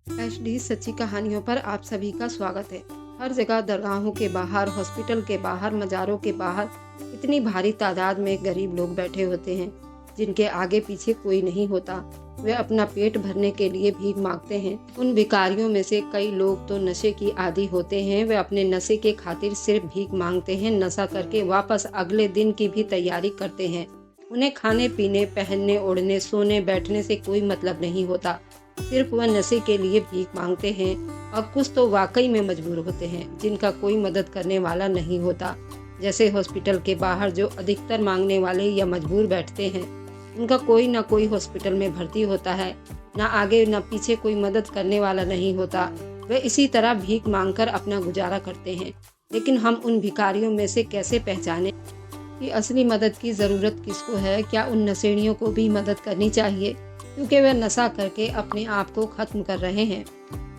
HD सच्ची कहानियों पर आप सभी का स्वागत है। हर जगह दरगाहों के बाहर, हॉस्पिटल के बाहर, मज़ारों के बाहर इतनी भारी तादाद में गरीब लोग बैठे होते हैं जिनके आगे पीछे कोई नहीं होता। वे अपना पेट भरने के लिए भीख मांगते हैं। उन भिखारियों में से कई लोग तो नशे की आदी होते हैं। वे अपने नशे के खातिर सिर्फ भीख मांगते हैं। नशा करके वापस अगले दिन की भी तैयारी करते हैं। उन्हें खाने पीने, पहनने ओढ़ने, सोने बैठने से कोई मतलब नहीं होता। सिर्फ वह नशे के लिए भीख मांगते हैं। और कुछ तो वाकई में मजबूर होते हैं जिनका कोई मदद करने वाला नहीं होता। जैसे हॉस्पिटल के बाहर जो अधिकतर मांगने वाले या मजबूर बैठते हैं, उनका कोई ना कोई हॉस्पिटल में भर्ती होता है। ना आगे ना पीछे कोई मदद करने वाला नहीं होता। वे इसी तरह भीख मांगकर अपना गुजारा करते हैं। लेकिन हम उन भिखारियों में से कैसे पहचानें कि असली मदद की ज़रूरत किसको है? क्या उन नशेड़ियों को भी मदद करनी चाहिए क्योंकि वे नशा करके अपने आप को ख़त्म कर रहे हैं?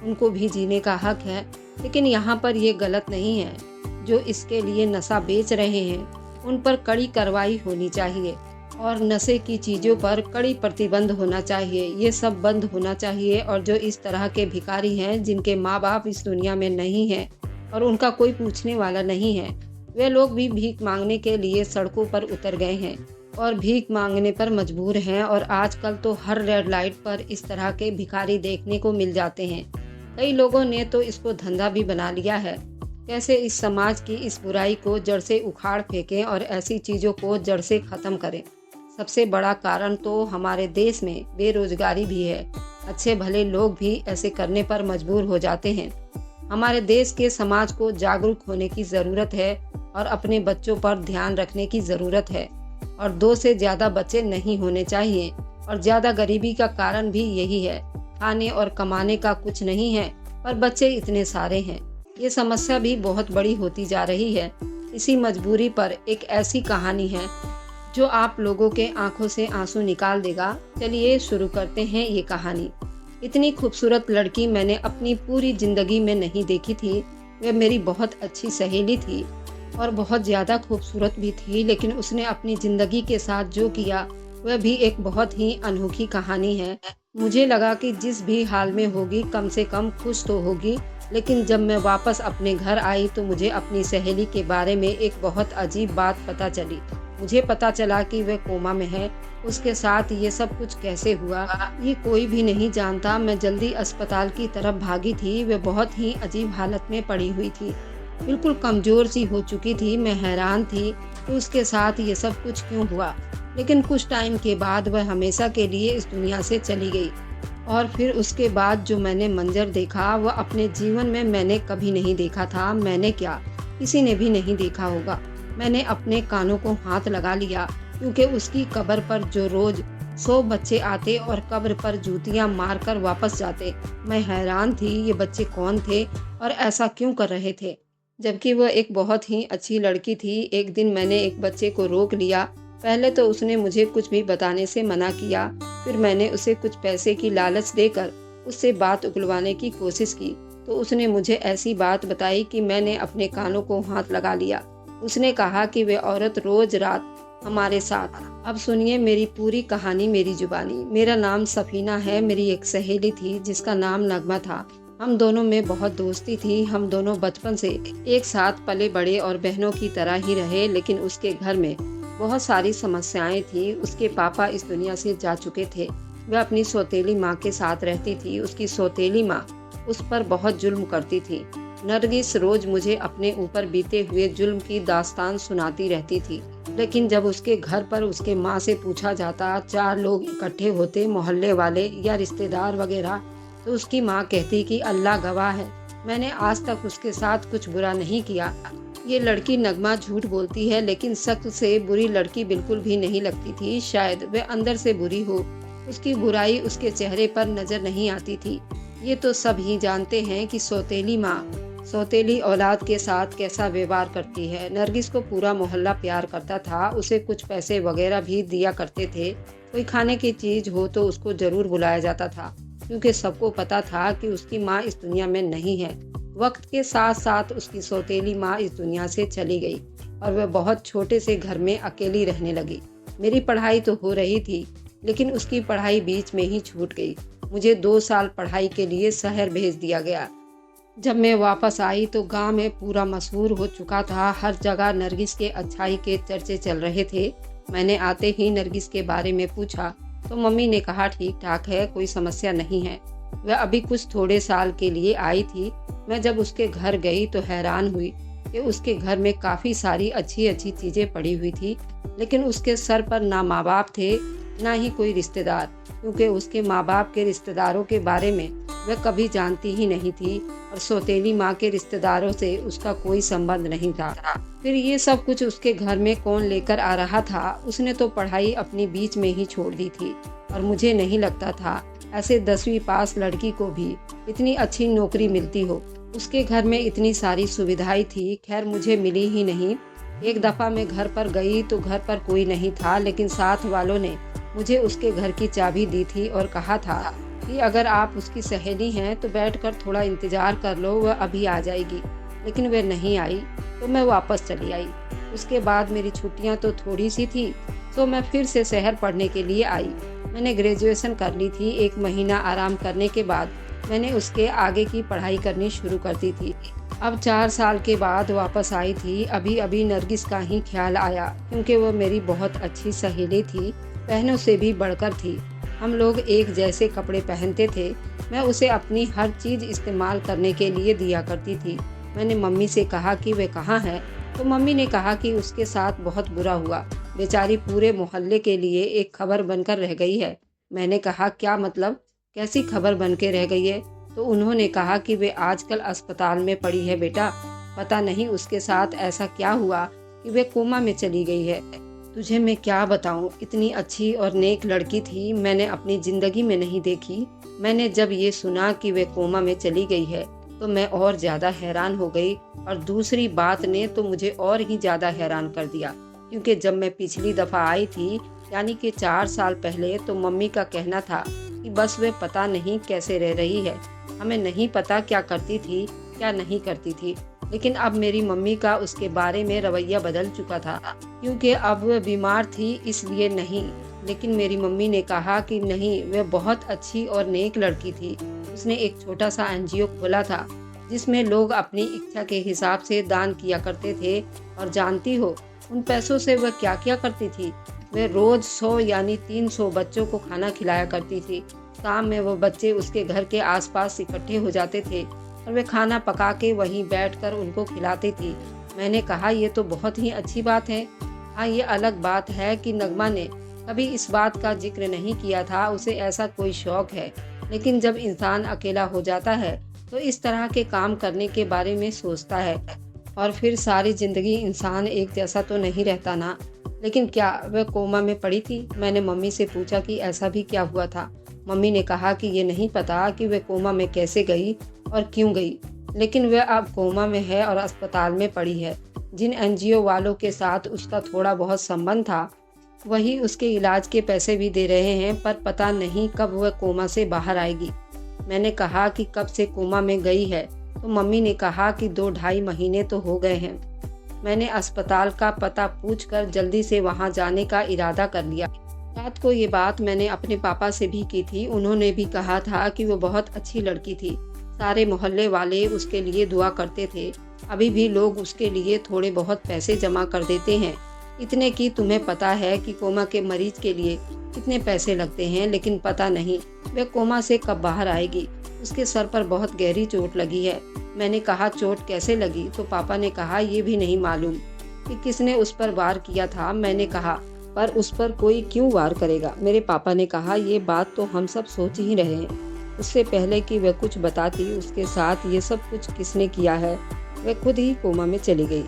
उनको भी जीने का हक है, लेकिन यहाँ पर ये गलत नहीं है। जो इसके लिए नशा बेच रहे हैं उन पर कड़ी कार्रवाई होनी चाहिए और नशे की चीज़ों पर कड़ी प्रतिबंध होना चाहिए। ये सब बंद होना चाहिए। और जो इस तरह के भिखारी हैं जिनके माँ बाप इस दुनिया में नहीं हैं और उनका कोई पूछने वाला नहीं है, वे लोग भी भीख मांगने के लिए सड़कों पर उतर गए हैं और भीख मांगने पर मजबूर हैं। और आजकल तो हर रेड लाइट पर इस तरह के भिखारी देखने को मिल जाते हैं। कई लोगों ने तो इसको धंधा भी बना लिया है। कैसे इस समाज की इस बुराई को जड़ से उखाड़ फेंकें और ऐसी चीज़ों को जड़ से ख़त्म करें। सबसे बड़ा कारण तो हमारे देश में बेरोजगारी भी है। अच्छे भले लोग भी ऐसे करने पर मजबूर हो जाते हैं। हमारे देश के समाज को जागरूक होने की ज़रूरत है और अपने बच्चों पर ध्यान रखने की ज़रूरत है। और 2 से ज़्यादा बच्चे नहीं होने चाहिए। और ज़्यादा गरीबी का कारण भी यही है। खाने और कमाने का कुछ नहीं है पर बच्चे इतने सारे हैं। ये समस्या भी बहुत बड़ी होती जा रही है। इसी मजबूरी पर एक ऐसी कहानी है जो आप लोगों के आंखों से आंसू निकाल देगा। चलिए शुरू करते हैं ये कहानी। इतनी खूबसूरत लड़की मैंने अपनी पूरी ज़िंदगी में नहीं देखी थी। वह मेरी बहुत अच्छी सहेली थी और बहुत ज़्यादा खूबसूरत भी थी। लेकिन उसने अपनी ज़िंदगी के साथ जो किया वह भी एक बहुत ही अनोखी कहानी है। मुझे लगा कि जिस भी हाल में होगी कम से कम खुश तो होगी। लेकिन जब मैं वापस अपने घर आई तो मुझे अपनी सहेली के बारे में एक बहुत अजीब बात पता चली। मुझे पता चला कि वह कोमा में है। उसके साथ ये सब कुछ कैसे हुआ ये कोई भी नहीं जानता। मैं जल्दी अस्पताल की तरफ भागी थी। वह बहुत ही अजीब हालत में पड़ी हुई थी, बिल्कुल कमज़ोर सी हो चुकी थी। मैं हैरान थी कि उसके साथ ये सब कुछ क्यों हुआ। लेकिन कुछ टाइम के बाद वह हमेशा के लिए इस दुनिया से चली गई। और फिर उसके बाद जो मैंने मंजर देखा वह अपने जीवन में मैंने कभी नहीं देखा था। मैंने क्या, किसी ने भी नहीं देखा होगा। मैंने अपने कानों को हाथ लगा लिया क्योंकि उसकी कब्र पर जो रोज़ 100 बच्चे आते और कब्र पर जूतियां मारकर वापस जाते। मैं हैरान थी ये बच्चे कौन थे और ऐसा क्यों कर रहे थे, जबकि वह एक बहुत ही अच्छी लड़की थी। एक दिन मैंने एक बच्चे को रोक लिया। पहले तो उसने मुझे कुछ भी बताने से मना किया। फिर मैंने उसे कुछ पैसे की लालच देकर उससे बात उगलवाने की कोशिश की तो उसने मुझे ऐसी बात बताई कि मैंने अपने कानों को हाथ लगा लिया। उसने कहा कि वह औरत रोज रात हमारे साथ। अब सुनिए मेरी पूरी कहानी मेरी जुबानी। मेरा नाम सफीना है। मेरी एक सहेली थी जिसका नाम नगमा था। हम दोनों में बहुत दोस्ती थी। हम दोनों बचपन से एक साथ पले बड़े और बहनों की तरह ही रहे। लेकिन उसके घर में बहुत सारी समस्याएं थी। उसके पापा इस दुनिया से जा चुके थे। वह अपनी सौतेली माँ के साथ रहती थी। उसकी सौतेली माँ उस पर बहुत जुल्म करती थी। नरगिस रोज मुझे अपने ऊपर बीते हुए जुल्म की दास्तान सुनाती रहती थी। लेकिन जब उसके घर पर उसके माँ से पूछा जाता, 4 लोग इकट्ठे होते, मोहल्ले वाले या रिश्तेदार वगैरह, तो उसकी माँ कहती कि अल्लाह गवाह है, मैंने आज तक उसके साथ कुछ बुरा नहीं किया। ये लड़की नगमा झूठ बोलती है, लेकिन शक्ल से बुरी लड़की बिल्कुल भी नहीं लगती थी। शायद वह अंदर से बुरी हो। उसकी बुराई उसके चेहरे पर नजर नहीं आती थी। ये तो सब ही जानते हैं कि सौतेली माँ सौतेली औलाद के साथ कैसा व्यवहार करती है। नरगिस को पूरा मोहल्ला प्यार करता था। उसे कुछ पैसे वगैरह भी दिया करते थे। कोई खाने की चीज़ हो तो उसको ज़रूर बुलाया जाता था क्योंकि सबको पता था कि उसकी माँ इस दुनिया में नहीं है। वक्त के साथ साथ उसकी सौतेली माँ इस दुनिया से चली गई और वह बहुत छोटे से घर में अकेली रहने लगी। मेरी पढ़ाई तो हो रही थी लेकिन उसकी पढ़ाई बीच में ही छूट गई। मुझे 2 साल पढ़ाई के लिए शहर भेज दिया गया। जब मैं वापस आई तो गांव में पूरा मशहूर हो चुका था। हर जगह नरगिस के अच्छाई के चर्चे चल रहे थे। मैंने आते ही नरगिस के बारे में पूछा तो मम्मी ने कहा ठीक ठाक है, कोई समस्या नहीं है। वह अभी कुछ थोड़े साल के लिए आई थी। मैं जब उसके घर गई तो हैरान हुई कि उसके घर में काफ़ी सारी अच्छी अच्छी चीज़ें पड़ी हुई थी, लेकिन उसके सर पर ना माँ बाप थे ना ही कोई रिश्तेदार, क्योंकि उसके माँ बाप के रिश्तेदारों के बारे में वह कभी जानती ही नहीं थी और सौतेली माँ के रिश्तेदारों से उसका कोई संबंध नहीं था। फिर ये सब कुछ उसके घर में कौन लेकर आ रहा था? उसने तो पढ़ाई अपनी बीच में ही छोड़ दी थी और मुझे नहीं लगता था ऐसे 10वीं पास लड़की को भी इतनी अच्छी नौकरी मिलती हो। उसके घर में इतनी सारी सुविधाएं थी, खैर मुझे मिली ही नहीं। एक दफ़ा मैं घर पर गई तो घर पर कोई नहीं था, लेकिन साथ वालों ने मुझे उसके घर की चाबी दी थी और कहा था कि अगर आप उसकी सहेली हैं तो बैठकर थोड़ा इंतज़ार कर लो, वह अभी आ जाएगी। लेकिन वह नहीं आई तो मैं वापस चली आई। उसके बाद मेरी छुट्टियां तो थोड़ी सी थी, तो मैं फिर से शहर पढ़ने के लिए आई। मैंने ग्रेजुएशन कर ली थी। 1 महीना आराम करने के बाद मैंने उसके आगे की पढ़ाई करनी शुरू कर दी थी। अब 4 साल के बाद वापस आई थी। अभी अभी नरगिस का ही ख्याल आया, क्योंकि वह मेरी बहुत अच्छी सहेली थी, बहनों से भी बढ़कर थी। हम लोग एक जैसे कपड़े पहनते थे। मैं उसे अपनी हर चीज़ इस्तेमाल करने के लिए दिया करती थी। मैंने मम्मी से कहा कि वे कहाँ है, तो मम्मी ने कहा कि उसके साथ बहुत बुरा हुआ, बेचारी पूरे मोहल्ले के लिए एक खबर बनकर रह गई है। मैंने कहा क्या मतलब, कैसी खबर बन के रह गई है? तो उन्होंने कहा कि वे आजकल अस्पताल में पड़ी है बेटा, पता नहीं उसके साथ ऐसा क्या हुआ कि वे कोमा में चली गई है। तुझे मैं क्या बताऊं, इतनी अच्छी और नेक लड़की थी, मैंने अपनी ज़िंदगी में नहीं देखी। मैंने जब ये सुना कि वे कोमा में चली गई है तो मैं और ज़्यादा हैरान हो गई, और दूसरी बात ने तो मुझे और ही ज़्यादा हैरान कर दिया, क्योंकि जब मैं पिछली दफ़ा आई थी यानी कि 4 साल पहले, तो मम्मी का कहना था कि बस वे पता नहीं कैसे रह रही है। हमें नहीं पता क्या करती थी क्या नहीं करती थी, लेकिन अब मेरी मम्मी का उसके बारे में रवैया बदल चुका था, क्योंकि अब वह बीमार थी इसलिए नहीं। लेकिन मेरी मम्मी ने कहा कि नहीं, वह बहुत अच्छी और नेक लड़की थी। उसने एक छोटा सा एनजीओ खोला था जिसमें लोग अपनी इच्छा के हिसाब से दान किया करते थे, और जानती हो उन पैसों से वह क्या क्या करती थी? वह रोज 100 यानी 300 बच्चों को खाना खिलाया करती थी। शाम में वो बच्चे उसके घर के आसपास इकट्ठे हो जाते थे और वे खाना पका के वहीं बैठकर उनको खिलाती थी। मैंने कहा ये तो बहुत ही अच्छी बात है। हाँ, ये अलग बात है कि नगमा ने कभी इस बात का जिक्र नहीं किया था, उसे ऐसा कोई शौक है, लेकिन जब इंसान अकेला हो जाता है तो इस तरह के काम करने के बारे में सोचता है, और फिर सारी जिंदगी इंसान एक जैसा तो नहीं रहता ना। लेकिन क्या वह कोमा में पड़ी थी? मैंने मम्मी से पूछा कि ऐसा भी क्या हुआ था। मम्मी ने कहा कि ये नहीं पता कि वह कोमा में कैसे गई और क्यों गई, लेकिन वह अब कोमा में है और अस्पताल में पड़ी है। जिन एनजीओ वालों के साथ उसका थोड़ा बहुत संबंध था वही उसके इलाज के पैसे भी दे रहे हैं, पर पता नहीं कब वह कोमा से बाहर आएगी। मैंने कहा कि कब से कोमा में गई है, तो मम्मी ने कहा कि 2-2.5 महीने तो हो गए हैं। मैंने अस्पताल का पता पूछकर जल्दी से वहां जाने का इरादा कर लिया। रात को ये बात मैंने अपने पापा से भी की थी। उन्होंने भी कहा था कि वो बहुत अच्छी लड़की थी। सारे मोहल्ले वाले उसके लिए दुआ करते थे। अभी भी लोग उसके लिए थोड़े बहुत पैसे जमा कर देते हैं, इतने कि तुम्हें पता है कि कोमा के मरीज के लिए कितने पैसे लगते हैं। लेकिन पता नहीं वह कोमा से कब बाहर आएगी। उसके सर पर बहुत गहरी चोट लगी है। मैंने कहा चोट कैसे लगी? तो पापा ने कहा ये भी नहीं मालूम कि किसने उस पर वार किया था। मैंने कहा पर उस पर कोई क्यों वार करेगा? मेरे पापा ने कहा ये बात तो हम सब सोच ही रहे हैं। उससे पहले कि वह कुछ बताती उसके साथ ये सब कुछ किसने किया है, वह खुद ही कोमा में चली गई।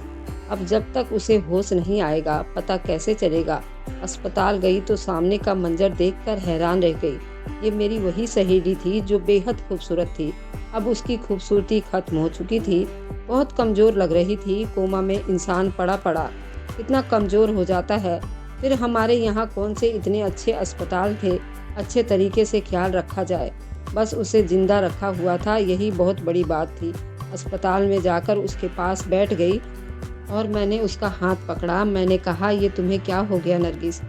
अब जब तक उसे होश नहीं आएगा पता कैसे चलेगा? अस्पताल गई तो सामने का मंजर देखकर हैरान रह गई। ये मेरी वही सहेली थी जो बेहद खूबसूरत थी। अब उसकी खूबसूरती खत्म हो चुकी थी, बहुत कमज़ोर लग रही थी। कोमा में इंसान पड़ा पड़ा इतना कमज़ोर हो जाता है। फिर हमारे यहाँ कौन से इतने अच्छे अस्पताल थे, अच्छे तरीके से ख्याल रखा जाए। बस उसे जिंदा रखा हुआ था, यही बहुत बड़ी बात थी। अस्पताल में जाकर उसके पास बैठ गई और मैंने उसका हाथ पकड़ा। मैंने कहा ये तुम्हें क्या हो गया नरगिस?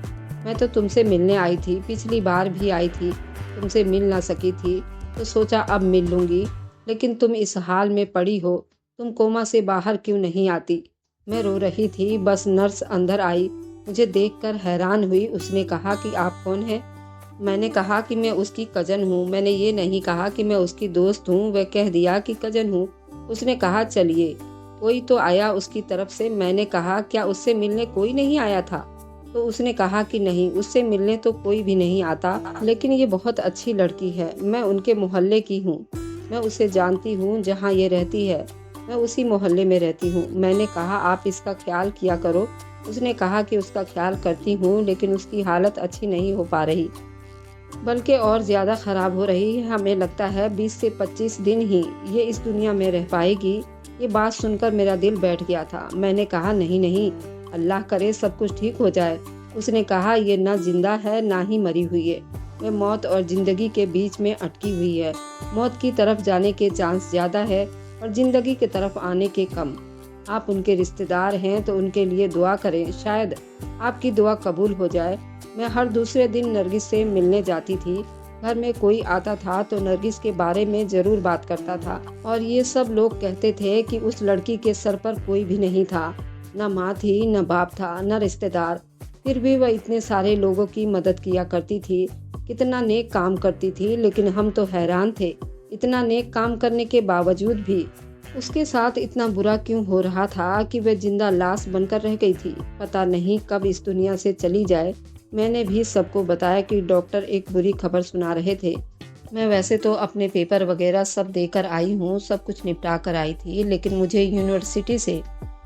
मैं तो तुमसे मिलने आई थी, पिछली बार भी आई थी, तुमसे मिल ना सकी थी तो सोचा अब मिल लूँगी, लेकिन तुम इस हाल में पड़ी हो, तुम कोमा से बाहर क्यों नहीं आती? मैं रो रही थी, बस नर्स अंदर आई, मुझे देखकर हैरान हुई। उसने कहा कि आप कौन हैं? मैंने कहा कि मैं उसकी कज़न हूँ। मैंने ये नहीं कहा कि मैं उसकी दोस्त हूँ, वह कह दिया कि कज़न हूँ। उसने कहा चलिए, कोई तो आया उसकी तरफ से। मैंने कहा क्या उससे मिलने कोई नहीं आया था? तो उसने कहा कि नहीं, उससे मिलने तो कोई भी नहीं आता, लेकिन ये बहुत अच्छी लड़की है, मैं उनके मोहल्ले की हूँ, मैं उसे जानती हूँ जहाँ ये रहती है, मैं उसी मोहल्ले में रहती हूँ। मैंने कहा आप इसका ख्याल किया करो। उसने कहा कि उसका ख्याल करती हूँ, लेकिन उसकी हालत अच्छी नहीं हो पा रही, बल्कि और ज़्यादा ख़राब हो रही है। हमें लगता है 20 से 25 दिन ही ये इस दुनिया में रह पाएगी। ये बात सुनकर मेरा दिल बैठ गया था। मैंने कहा नहीं नहीं, अल्लाह करे सब कुछ ठीक हो जाए। उसने कहा ये ना जिंदा है ना ही मरी हुई है, वह मौत और ज़िंदगी के बीच में अटकी हुई है। मौत की तरफ जाने के चांस ज़्यादा है और ज़िंदगी की तरफ आने के कम। आप उनके रिश्तेदार हैं तो उनके लिए दुआ करें, शायद आपकी दुआ कबूल हो जाए। मैं हर दूसरे दिन नरगिस से मिलने जाती थी। घर में कोई आता था तो नरगिस के बारे में ज़रूर बात करता था, और ये सब लोग कहते थे कि उस लड़की के सर पर कोई भी नहीं था, न माँ थी, न बाप था, न रिश्तेदार। फिर भी वह इतने सारे लोगों की मदद किया करती थी, कितना नेक काम करती थी। लेकिन हम तो हैरान थे, इतना नेक काम करने के बावजूद भी उसके साथ इतना बुरा क्यों हो रहा था कि वह जिंदा लाश बनकर रह गई थी। पता नहीं कब इस दुनिया से चली जाए। मैंने भी सबको बताया कि डॉक्टर एक बुरी खबर सुना रहे थे। मैं वैसे तो अपने पेपर वगैरह सब देकर आई हूँ, सब कुछ निपटा कर आई थी, लेकिन मुझे यूनिवर्सिटी से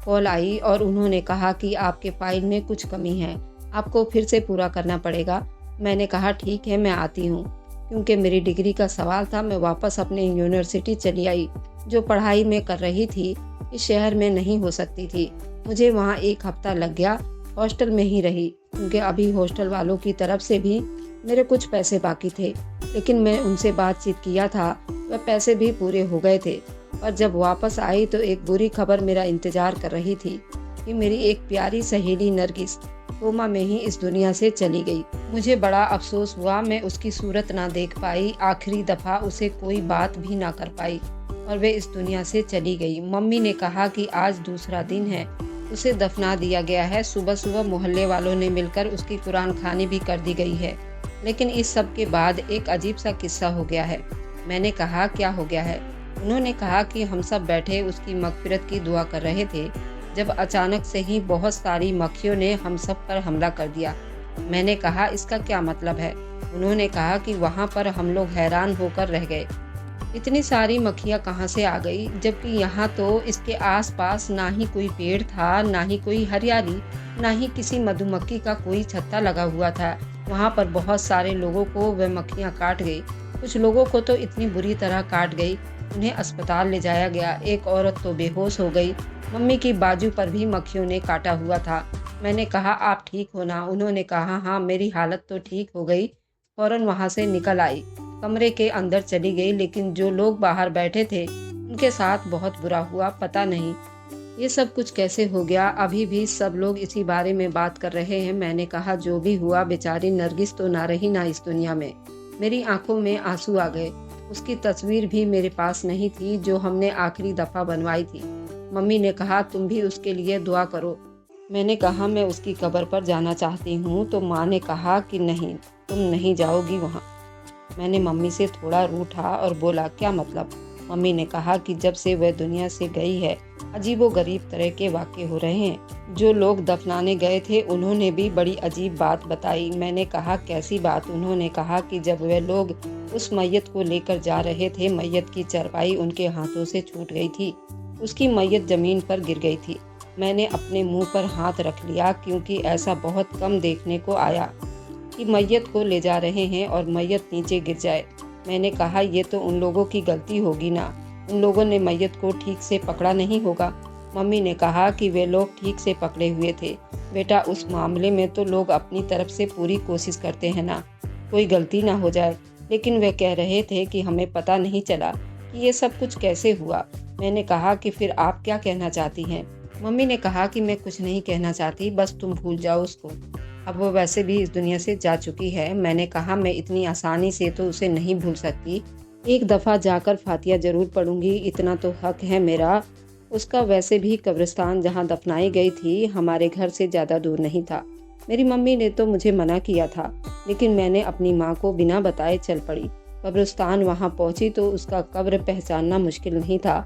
कॉल आई और उन्होंने कहा कि आपके फाइल में कुछ कमी है, आपको फिर से पूरा करना पड़ेगा। मैंने कहा ठीक है, मैं आती हूँ। क्योंकि मेरी डिग्री का सवाल था, मैं वापस अपने यूनिवर्सिटी चली आई। जो पढ़ाई मैं कर रही थी इस शहर में नहीं हो सकती थी। मुझे वहाँ 1 हफ्ता लग गया, हॉस्टल में ही रही, क्योंकि अभी हॉस्टल वालों की तरफ से भी मेरे कुछ पैसे बाकी थे। लेकिन मैं उनसे बातचीत किया था, वह पैसे भी पूरे हो गए थे। पर जब वापस आई तो एक बुरी खबर मेरा इंतजार कर रही थी कि मेरी एक प्यारी सहेली नरगिस कोमा में ही इस दुनिया से चली गई। मुझे बड़ा अफसोस हुआ, मैं उसकी सूरत ना देख पाई, आखिरी दफ़ा उसे कोई बात भी ना कर पाई और वे इस दुनिया से चली गई। मम्मी ने कहा कि आज दूसरा दिन है, उसे दफना दिया गया है। सुबह सुबह मोहल्ले वालों ने मिलकर उसकी कुरान खानी भी कर दी गई है। लेकिन इस सब के बाद एक अजीब सा किस्सा हो गया है। मैंने कहा क्या हो गया है? उन्होंने कहा कि हम सब बैठे उसकी मगफिरत की दुआ कर रहे थे, जब अचानक से ही बहुत सारी मक्खियों ने हम सब पर हमला कर दिया। मैंने कहा इसका क्या मतलब है? उन्होंने कहा कि वहाँ पर हम लोग हैरान होकर रह गए, इतनी सारी मक्खियाँ कहाँ से आ गई, जबकि यहाँ तो इसके आसपास ना ही कोई पेड़ था, ना ही कोई हरियाली, ना ही किसी मधुमक्खी का कोई छत्ता लगा हुआ था। वहाँ पर बहुत सारे लोगों को वह मक्खियाँ काट गई। कुछ लोगों को तो इतनी बुरी तरह काट गई, उन्हें अस्पताल ले जाया गया। एक औरत तो बेहोश हो गई। मम्मी की बाजू पर भी मक्खियों ने काटा हुआ था। मैंने कहा आप ठीक हो ना? उन्होंने कहा हाँ, मेरी हालत तो ठीक हो गई। फौरन वहाँ से निकल आई, कमरे के अंदर चली गई, लेकिन जो लोग बाहर बैठे थे उनके साथ बहुत बुरा हुआ। पता नहीं ये सब कुछ कैसे हो गया, अभी भी सब लोग इसी बारे में बात कर रहे हैं। मैंने कहा जो भी हुआ, बेचारी नरगिस तो ना रही ना इस दुनिया में। मेरी आंखों में आंसू आ गए। उसकी तस्वीर भी मेरे पास नहीं थी जो हमने आखिरी दफ़ा बनवाई थी। मम्मी ने कहा तुम भी उसके लिए दुआ करो। मैंने कहा मैं उसकी कब्र पर जाना चाहती हूँ, तो माँ ने कहा कि नहीं, तुम नहीं जाओगी वहाँ। मैंने मम्मी से थोड़ा रूठा और बोला क्या मतलब? मम्मी ने कहा कि जब से वह दुनिया से गई है अजीबोगरीब तरह के वाक़े हो रहे हैं। जो लोग दफनाने गए थे उन्होंने भी बड़ी अजीब बात बताई। मैंने कहा कैसी बात? उन्होंने कहा कि जब वह लोग उस मैयत को लेकर जा रहे थे, मैयत की चरपाई उनके हाथों से छूट गई थी, उसकी मैयत ज़मीन पर गिर गई थी। मैंने अपने मुंह पर हाथ रख लिया, क्योंकि ऐसा बहुत कम देखने को आया कि मैयत को ले जा रहे हैं और मैयत नीचे गिर जाए। मैंने कहा ये तो उन लोगों की गलती होगी ना, उन लोगों ने मैयत को ठीक से पकड़ा नहीं होगा। मम्मी ने कहा कि वे लोग ठीक से पकड़े हुए थे। बेटा उस मामले में तो लोग अपनी तरफ से पूरी कोशिश करते हैं ना, कोई गलती ना हो जाए। लेकिन वे कह रहे थे कि हमें पता नहीं चला कि ये सब कुछ कैसे हुआ। मैंने कहा कि फिर आप क्या कहना चाहती हैं? मम्मी ने कहा कि मैं कुछ नहीं कहना चाहती, बस तुम भूल जाओ उसको। अब वो वैसे भी इस दुनिया से जा चुकी है। मैंने कहा मैं इतनी आसानी से तो उसे नहीं भूल सकती। एक दफ़ा जाकर फातिया ज़रूर पढ़ूंगी, इतना तो हक है मेरा। उसका वैसे भी कब्रिस्तान जहाँ दफनाई गई थी हमारे घर से ज़्यादा दूर नहीं था। मेरी मम्मी ने तो मुझे मना किया था, लेकिन मैंने अपनी माँ को बिना बताए चल पड़ी। कब्रिस्तान वहाँ पहुँची तो उसका कब्र पहचानना मुश्किल नहीं था।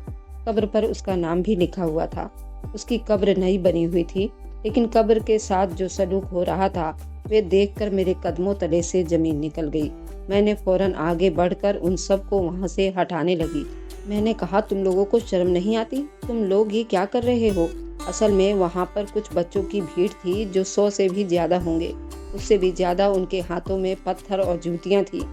कब्र पर उसका नाम भी लिखा हुआ था। उसकी कब्र नई बनी हुई थी, लेकिन कब्र के साथ जो सलूक हो रहा था वे देखकर मेरे कदमों तले से ज़मीन निकल गई। मैंने फ़ौरन आगे बढ़कर उन सबको वहाँ से हटाने लगी। मैंने कहा, तुम लोगों को शर्म नहीं आती? तुम लोग ये क्या कर रहे हो? असल में वहाँ पर कुछ बच्चों की भीड़ थी जो 100 से भी ज़्यादा होंगे। उससे भी ज़्यादा उनके हाथों में पत्थर और जूतियाँ थी।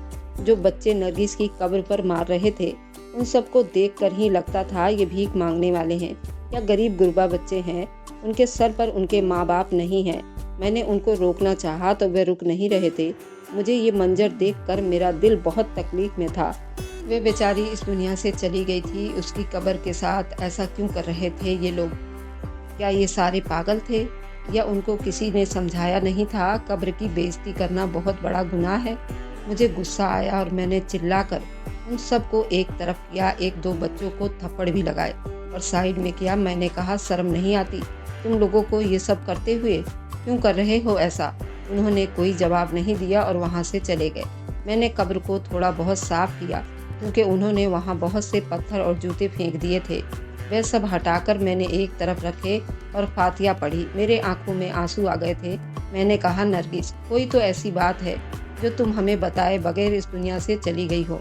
जो बच्चे नरगिस की कब्र पर मार रहे थे, उन सबको देखकर ही लगता था ये भीख मांगने वाले हैं या गरीब गुरबा बच्चे हैं। उनके सर पर उनके माँ बाप नहीं हैं। मैंने उनको रोकना चाहा तो वे रुक नहीं रहे थे। मुझे ये मंजर देखकर मेरा दिल बहुत तकलीफ में था। वे बेचारी इस दुनिया से चली गई थी, उसकी कब्र के साथ ऐसा क्यों कर रहे थे ये लोग? क्या ये सारे पागल थे या उनको किसी ने समझाया नहीं था कब्र की बेइज्जती करना बहुत बड़ा गुनाह है? मुझे गुस्सा आया और मैंने चिल्लाकर उन सबको एक तरफ किया, एक दो बच्चों को थप्पड़ भी लगाए और साइड में किया। मैंने कहा, शर्म नहीं आती तुम लोगों को ये सब करते हुए? क्यों कर रहे हो ऐसा? उन्होंने कोई जवाब नहीं दिया और वहाँ से चले गए। मैंने कब्र को थोड़ा बहुत साफ किया क्योंकि उन्होंने वहाँ बहुत से पत्थर और जूते फेंक दिए थे। वह सब हटाकर मैंने एक तरफ रखे और फातिया पढ़ी। मेरे आंखों में आंसू आ गए थे। मैंने कहा, नरगिस, कोई तो ऐसी बात है जो तुम हमें बताए बगैर इस दुनिया से चली गई हो,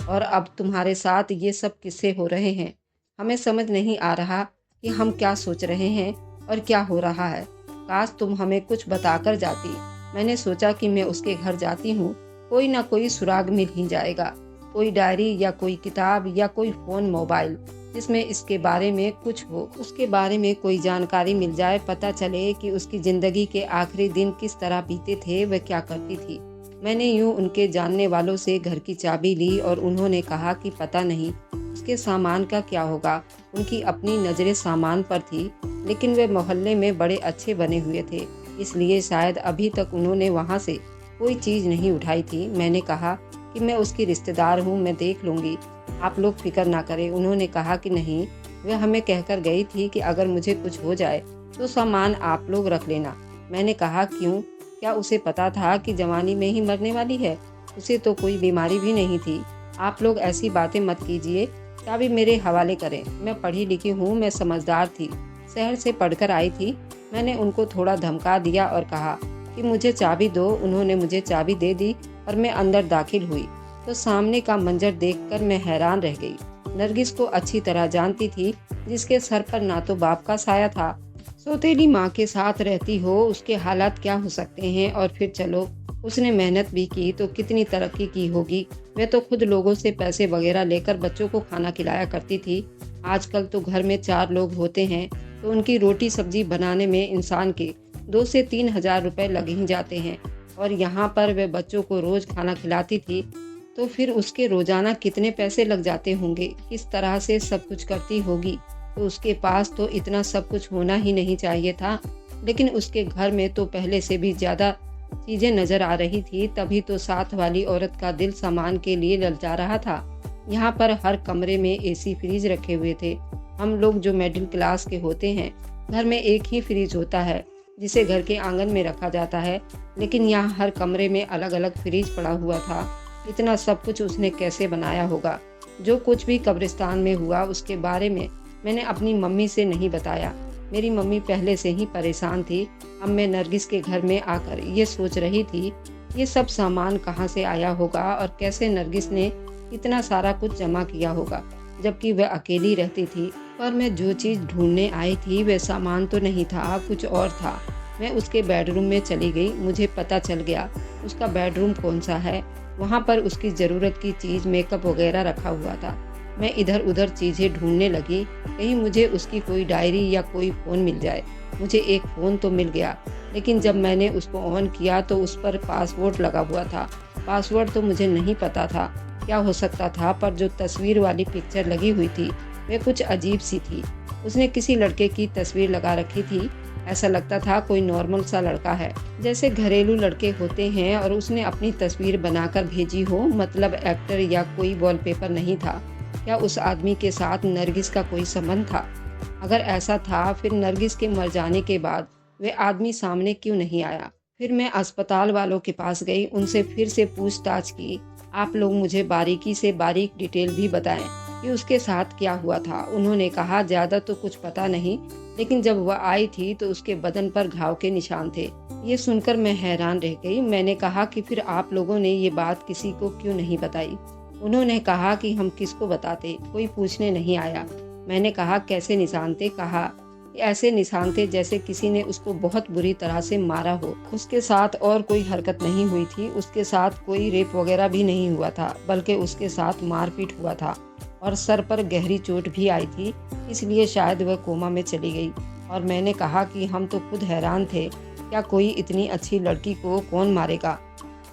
और अब तुम्हारे साथ ये सब किस्से हो रहे हैं। हमें समझ नहीं आ रहा कि हम क्या सोच रहे हैं और क्या हो रहा है। काश तुम हमें कुछ बताकर जाती। मैंने सोचा कि मैं उसके घर जाती हूँ, कोई ना कोई सुराग मिल ही जाएगा। कोई डायरी या कोई किताब या कोई फ़ोन मोबाइल जिसमें इसके बारे में कुछ हो, उसके बारे में कोई जानकारी मिल जाए, पता चले कि उसकी ज़िंदगी के आखिरी दिन किस तरह बीते थे, वह क्या करती थी। मैंने यूं उनके जानने वालों से घर की चाबी ली और उन्होंने कहा कि पता नहीं उसके सामान का क्या होगा। उनकी अपनी नज़रें सामान पर थी, लेकिन वे मोहल्ले में बड़े अच्छे बने हुए थे, इसलिए शायद अभी तक उन्होंने वहाँ से कोई चीज़ नहीं उठाई थी। मैंने कहा कि मैं उसकी रिश्तेदार हूँ, मैं देख लूँगी, आप लोग फिक्र ना करें। उन्होंने कहा कि नहीं, वह हमें कहकर गई थी कि अगर मुझे कुछ हो जाए तो सामान आप लोग रख लेना। मैंने कहा, क्यों? क्या उसे पता था कि जवानी में ही मरने वाली है? उसे तो कोई बीमारी भी नहीं थी। आप लोग ऐसी बातें मत कीजिए, चाबी मेरे हवाले करें। मैं पढ़ी लिखी हूँ, मैं समझदार थी, शहर से पढ़कर आई थी। मैंने उनको थोड़ा धमका दिया और कहा कि मुझे चाबी दो। उन्होंने मुझे चाबी दे दी और मैं अंदर दाखिल हुई तो सामने का मंजर देखकर मैं हैरान रह गई। नरगिस को अच्छी तरह जानती थी, जिसके सर पर ना तो बाप का साया था। सौतेली माँ के साथ रहती हो, उसके हालात क्या हो सकते हैं? और फिर चलो, उसने मेहनत भी की तो कितनी तरक्की की होगी। वह तो खुद लोगों से पैसे वगैरह लेकर बच्चों को खाना खिलाया करती थी। आजकल तो घर में 4 लोग होते हैं तो उनकी रोटी सब्जी बनाने में इंसान के 2 से 3 हज़ार रुपये लग ही जाते हैं, और यहाँ पर वह बच्चों को रोज़ खाना खिलाती थी तो फिर उसके रोज़ाना कितने पैसे लग जाते होंगे। किस तरह से सब कुछ करती होगी, तो उसके पास तो इतना सब कुछ होना ही नहीं चाहिए था। लेकिन उसके घर में तो पहले से भी ज़्यादा चीज़ें नज़र आ रही थी, तभी तो साथ वाली औरत का दिल सामान के लिए ललचा रहा था। यहाँ पर हर कमरे में एसी फ्रिज रखे हुए थे। हम लोग जो मिडिल क्लास के होते हैं, घर में एक ही फ्रिज होता है जिसे घर के आंगन में रखा जाता है, लेकिन यहाँ हर कमरे में अलग अलग फ्रिज पड़ा हुआ था। इतना सब कुछ उसने कैसे बनाया होगा? जो कुछ भी कब्रिस्तान में हुआ उसके बारे में मैंने अपनी मम्मी से नहीं बताया। मेरी मम्मी पहले से ही परेशान थी। अब मैं नरगिस के घर में आकर ये सोच रही थी, ये सब सामान कहाँ से आया होगा और कैसे नरगिस ने इतना सारा कुछ जमा किया होगा, जबकि वह अकेली रहती थी। पर मैं जो चीज़ ढूंढने आई थी वह सामान तो नहीं था, कुछ और था। मैं उसके बेडरूम में चली गई। मुझे पता चल गया उसका बेडरूम कौन सा है। वहाँ पर उसकी ज़रूरत की चीज़, मेकअप वगैरह रखा हुआ था। मैं इधर उधर चीज़ें ढूंढने लगी, कहीं मुझे उसकी कोई डायरी या कोई फ़ोन मिल जाए। मुझे एक फ़ोन तो मिल गया, लेकिन जब मैंने उसको ऑन किया तो उस पर पासवर्ड लगा हुआ था। पासवर्ड तो मुझे नहीं पता था क्या हो सकता था, पर जो तस्वीर वाली पिक्चर लगी हुई थी वह कुछ अजीब सी थी। उसने किसी लड़के की तस्वीर लगा रखी थी ऐसा लगता था कोई नॉर्मल सा लड़का है, जैसे घरेलू लड़के होते हैं, और उसने अपनी तस्वीर बनाकर भेजी हो, मतलब एक्टर या कोई वॉलपेपर नहीं था। क्या उस आदमी के साथ नरगिस का कोई संबंध था? अगर ऐसा था, फिर नरगिस के मर जाने के बाद वे आदमी सामने क्यों नहीं आया? फिर मैं अस्पताल वालों के पास गई, उनसे फिर से पूछताछ की। आप लोग मुझे बारीकी से बारीक डिटेल भी बताएं कि उसके साथ क्या हुआ था। उन्होंने कहा ज़्यादा तो कुछ पता नहीं, लेकिन जब वह आई थी तो उसके बदन पर घाव के निशान थे। ये सुनकर मैं हैरान रह गई। मैंने कहा कि फिर आप लोगों ने ये बात किसी को क्यों नहीं बताई? उन्होंने कहा कि हम किसको बताते, कोई पूछने नहीं आया। मैंने कहा कैसे निशान थे? कहा ऐसे निशान थे जैसे किसी ने उसको बहुत बुरी तरह से मारा हो। उसके साथ और कोई हरकत नहीं हुई थी, उसके साथ कोई रेप वगैरह भी नहीं हुआ था, बल्कि उसके साथ मारपीट हुआ था और सर पर गहरी चोट भी आई थी, इसलिए शायद वह कोमा में चली गई। और मैंने कहा कि हम तो खुद हैरान थे, क्या कोई इतनी अच्छी लड़की को कौन मारेगा?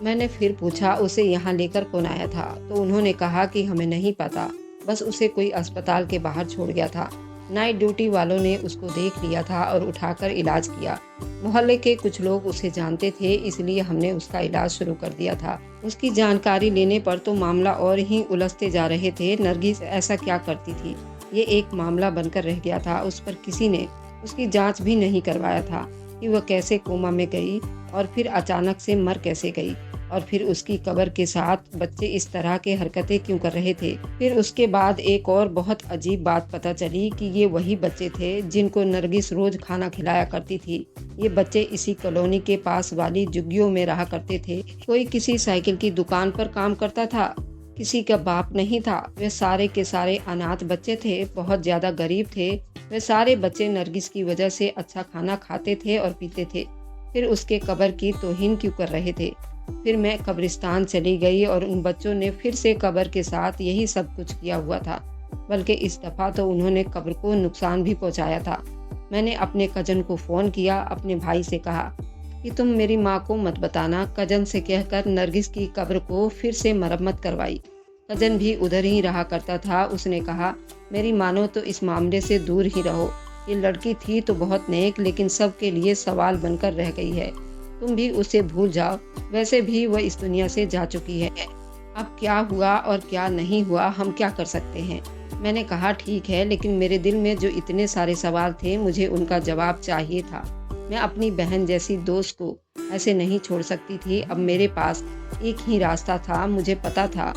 मैंने फिर पूछा उसे यहाँ लेकर कौन आया था, तो उन्होंने कहा कि हमें नहीं पता, बस उसे कोई अस्पताल के बाहर छोड़ गया था। नाइट ड्यूटी वालों ने उसको देख लिया था और उठाकर इलाज किया। मोहल्ले के कुछ लोग उसे जानते थे, इसलिए हमने उसका इलाज शुरू कर दिया था। उसकी जानकारी लेने पर तो मामला और ही उलझते जा रहे थे। नरगिस ऐसा क्या करती थी, ये एक मामला बनकर रह गया था। उस पर किसी ने उसकी जांच भी नहीं करवाया था कि वह कैसे कोमा में गई और फिर अचानक से मर कैसे गई, और फिर उसकी कब्र के साथ बच्चे इस तरह के हरकतें क्यों कर रहे थे। फिर उसके बाद एक और बहुत अजीब बात पता चली कि ये वही बच्चे थे जिनको नरगिस रोज खाना खिलाया करती थी। ये बच्चे इसी कॉलोनी के पास वाली झुग्गियों में रहा करते थे। कोई किसी साइकिल की दुकान पर काम करता था, किसी का बाप नहीं था। वे सारे के सारे अनाथ बच्चे थे, बहुत ज्यादा गरीब थे। वे सारे बच्चे नरगिस की वजह से अच्छा खाना खाते थे और पीते थे। फिर उसके कब्र की तौहीन क्यों कर रहे थे? फिर मैं कब्रिस्तान चली गई और उन बच्चों ने फिर से कब्र के साथ यही सब कुछ किया हुआ था, बल्कि इस दफा तो उन्होंने कब्र को नुकसान भी पहुंचाया था। मैंने अपने कजन को फ़ोन किया, अपने भाई से कहा कि तुम मेरी माँ को मत बताना। कजन से कहकर नरगिस की कब्र को फिर से मरम्मत करवाई। कजन भी उधर ही रहा करता था। उसने कहा मेरी मानो तो इस मामले से दूर ही रहो। ये लड़की थी तो बहुत नेक, लेकिन सबके लिए सवाल बनकर रह गई है। तुम भी उसे भूल जाओ, वैसे भी वह इस दुनिया से जा चुकी है। अब क्या हुआ और क्या नहीं हुआ, हम क्या कर सकते हैं? मैंने कहा ठीक है, लेकिन मेरे दिल में जो इतने सारे सवाल थे, मुझे उनका जवाब चाहिए था। मैं अपनी बहन जैसी दोस्त को ऐसे नहीं छोड़ सकती थी। अब मेरे पास एक ही रास्ता था। मुझे पता था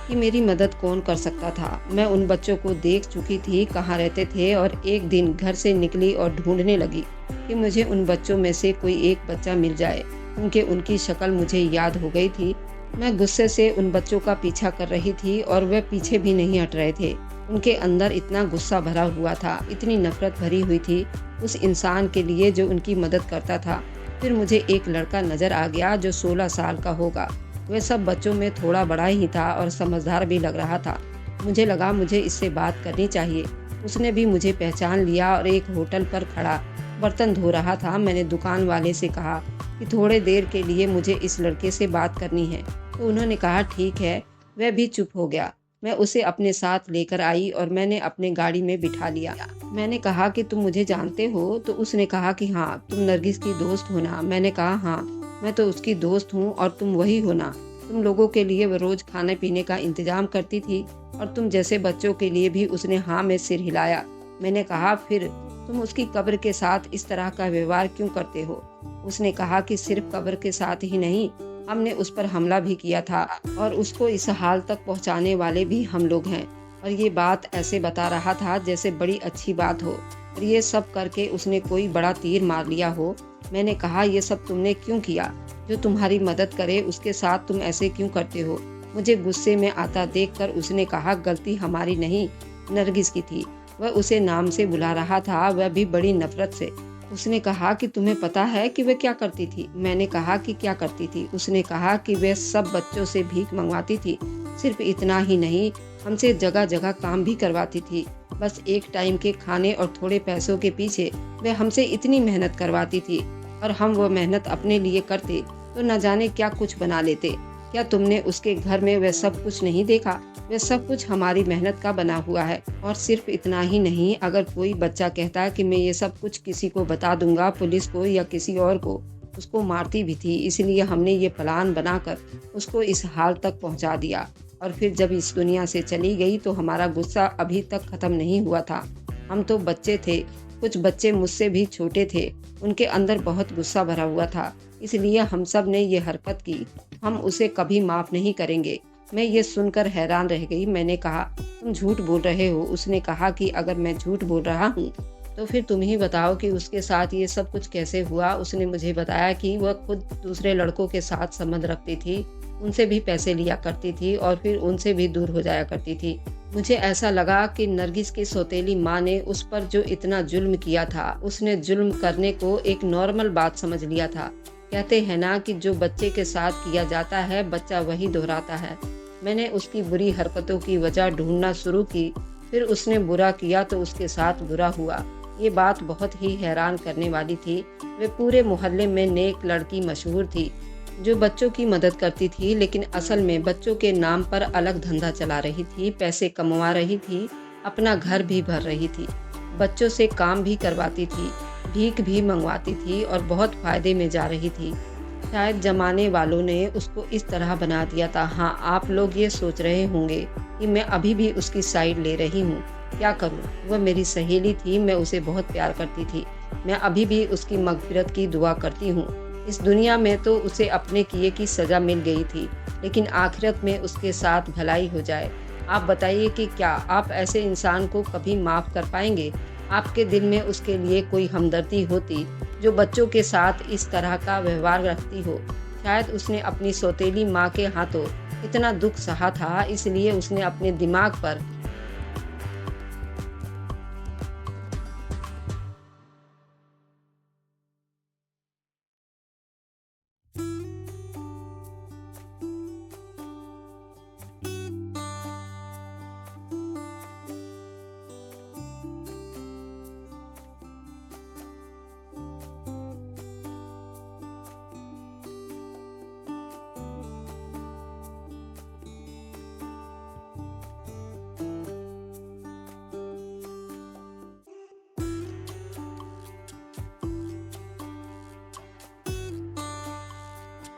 कि मेरी मदद कौन कर सकता था। मैं उन बच्चों को देख चुकी थी कहाँ रहते थे, और एक दिन घर से निकली और ढूंढने लगी कि मुझे उन बच्चों में से कोई एक बच्चा मिल जाए, क्योंकि उनकी शक्ल मुझे याद हो गई थी। मैं गुस्से से उन बच्चों का पीछा कर रही थी और वे पीछे भी नहीं हट रहे थे। उनके अंदर इतना गुस्सा भरा हुआ था, इतनी नफरत भरी हुई थी उस इंसान के लिए जो उनकी मदद करता था। फिर मुझे एक लड़का नजर आ गया जो 16 साल का होगा। वह सब बच्चों में थोड़ा बड़ा ही था और समझदार भी लग रहा था। मुझे लगा मुझे इससे बात करनी चाहिए। उसने भी मुझे पहचान लिया और एक होटल पर खड़ा बर्तन धो रहा था। मैंने दुकान वाले से कहा कि थोड़े देर के लिए मुझे इस लड़के से बात करनी है, तो उन्होंने कहा ठीक है। वह भी चुप हो गया। मैं उसे अपने साथ लेकर आई और मैंने अपने गाड़ी में बिठा लिया। मैंने कहा कि तुम मुझे जानते हो? तो उसने कहा कि हाँ, तुम नरगिस की दोस्त हो ना? मैंने कहा हाँ, मैं तो उसकी दोस्त हूँ और तुम वही हो ना? तुम लोगों के लिए वह रोज खाने पीने का इंतजाम करती थी और तुम जैसे बच्चों के लिए भी। उसने हाँ में सिर हिलाया। मैंने कहा फिर तुम उसकी कब्र के साथ इस तरह का व्यवहार क्यों करते हो? उसने कहा कि सिर्फ कब्र के साथ ही नहीं, हमने उस पर हमला भी किया था और उसको इस हाल तक पहुंचाने वाले भी हम लोग हैं। और ये बात ऐसे बता रहा था जैसे बड़ी अच्छी बात हो, और ये सब करके उसने कोई बड़ा तीर मार लिया हो। मैंने कहा ये सब तुमने क्यों किया? जो तुम्हारी मदद करे उसके साथ तुम ऐसे क्यों करते हो? मुझे गुस्से में आता देखकर उसने कहा गलती हमारी नहीं, नरगिस की थी। वह उसे नाम से बुला रहा था, वह भी बड़ी नफरत से। उसने कहा कि तुम्हें पता है कि वह क्या करती थी? मैंने कहा कि क्या करती थी? उसने कहा कि वह सब बच्चों से भीख मंगवाती थी। सिर्फ इतना ही नहीं, हमसे जगह जगह काम भी करवाती थी। बस एक टाइम के खाने और थोड़े पैसों के पीछे वह हमसे इतनी मेहनत करवाती थी, और हम वो मेहनत अपने लिए करते तो न जाने क्या कुछ बना लेते। क्या तुमने उसके घर में वह सब कुछ नहीं देखा? वह सब कुछ हमारी मेहनत का बना हुआ है। और सिर्फ इतना ही नहीं, अगर कोई बच्चा कहता है कि मैं ये सब कुछ किसी को बता दूंगा, पुलिस को या किसी और को, उसको मारती भी थी। इसलिए हमने ये प्लान बनाकर उसको इस हाल तक पहुंचा दिया। और फिर जब इस दुनिया से चली गई तो हमारा गुस्सा अभी तक खत्म नहीं हुआ था। हम तो बच्चे थे, कुछ बच्चे मुझसे भी छोटे थे, उनके अंदर बहुत गुस्सा भरा हुआ था, इसलिए हम सब ने ये हरकत की। हम उसे कभी माफ़ नहीं करेंगे। मैं ये सुनकर हैरान रह गई। मैंने कहा, तुम झूठ बोल रहे हो? उसने कहा कि अगर मैं झूठ बोल रहा हूँ तो फिर तुम ही बताओ कि उसके साथ ये सब कुछ कैसे हुआ। उसने मुझे बताया कि वह खुद दूसरे लड़कों के साथ संबंध रखती थी, उनसे भी पैसे लिया करती थी और फिर उनसे भी दूर हो जाया करती थी। मुझे ऐसा लगा कि नरगिस की सौतेली माँ ने उस पर जो इतना जुल्म किया था, उसने जुल्म करने को एक नॉर्मल बात समझ लिया था। कहते हैं ना कि जो बच्चे के साथ किया जाता है, बच्चा वही दोहराता है। मैंने उसकी बुरी हरकतों की वजह ढूंढना शुरू की। फिर उसने बुरा किया तो उसके साथ बुरा हुआ। ये बात बहुत ही हैरान करने वाली थी। वे पूरे मोहल्ले में नेक लड़की मशहूर थी, जो बच्चों की मदद करती थी, लेकिन असल में बच्चों के नाम पर अलग धंधा चला रही थी, पैसे कमवा रही थी, अपना घर भी भर रही थी, बच्चों से काम भी करवाती थी, भीख भी मंगवाती थी और बहुत फायदे में जा रही थी। शायद जमाने वालों ने उसको इस तरह बना दिया था। हाँ, आप लोग ये सोच रहे होंगे कि मैं अभी भी उसकी साइड ले रही हूँ। क्या करूँ? वह मेरी सहेली थी, मैं उसे बहुत प्यार करती थी। मैं अभी भी उसकी मगफिरत की दुआ करती हूँ। इस दुनिया में तो उसे अपने किए की सज़ा मिल गई थी, लेकिन आखिरत में उसके साथ भलाई हो जाए। आप बताइए कि क्या आप ऐसे इंसान को कभी माफ़ कर पाएंगे? आपके दिल में उसके लिए कोई हमदर्दी होती जो बच्चों के साथ इस तरह का व्यवहार रखती हो? शायद उसने अपनी सौतेली माँ के हाथों इतना दुख सहा था, इसलिए उसने अपने दिमाग पर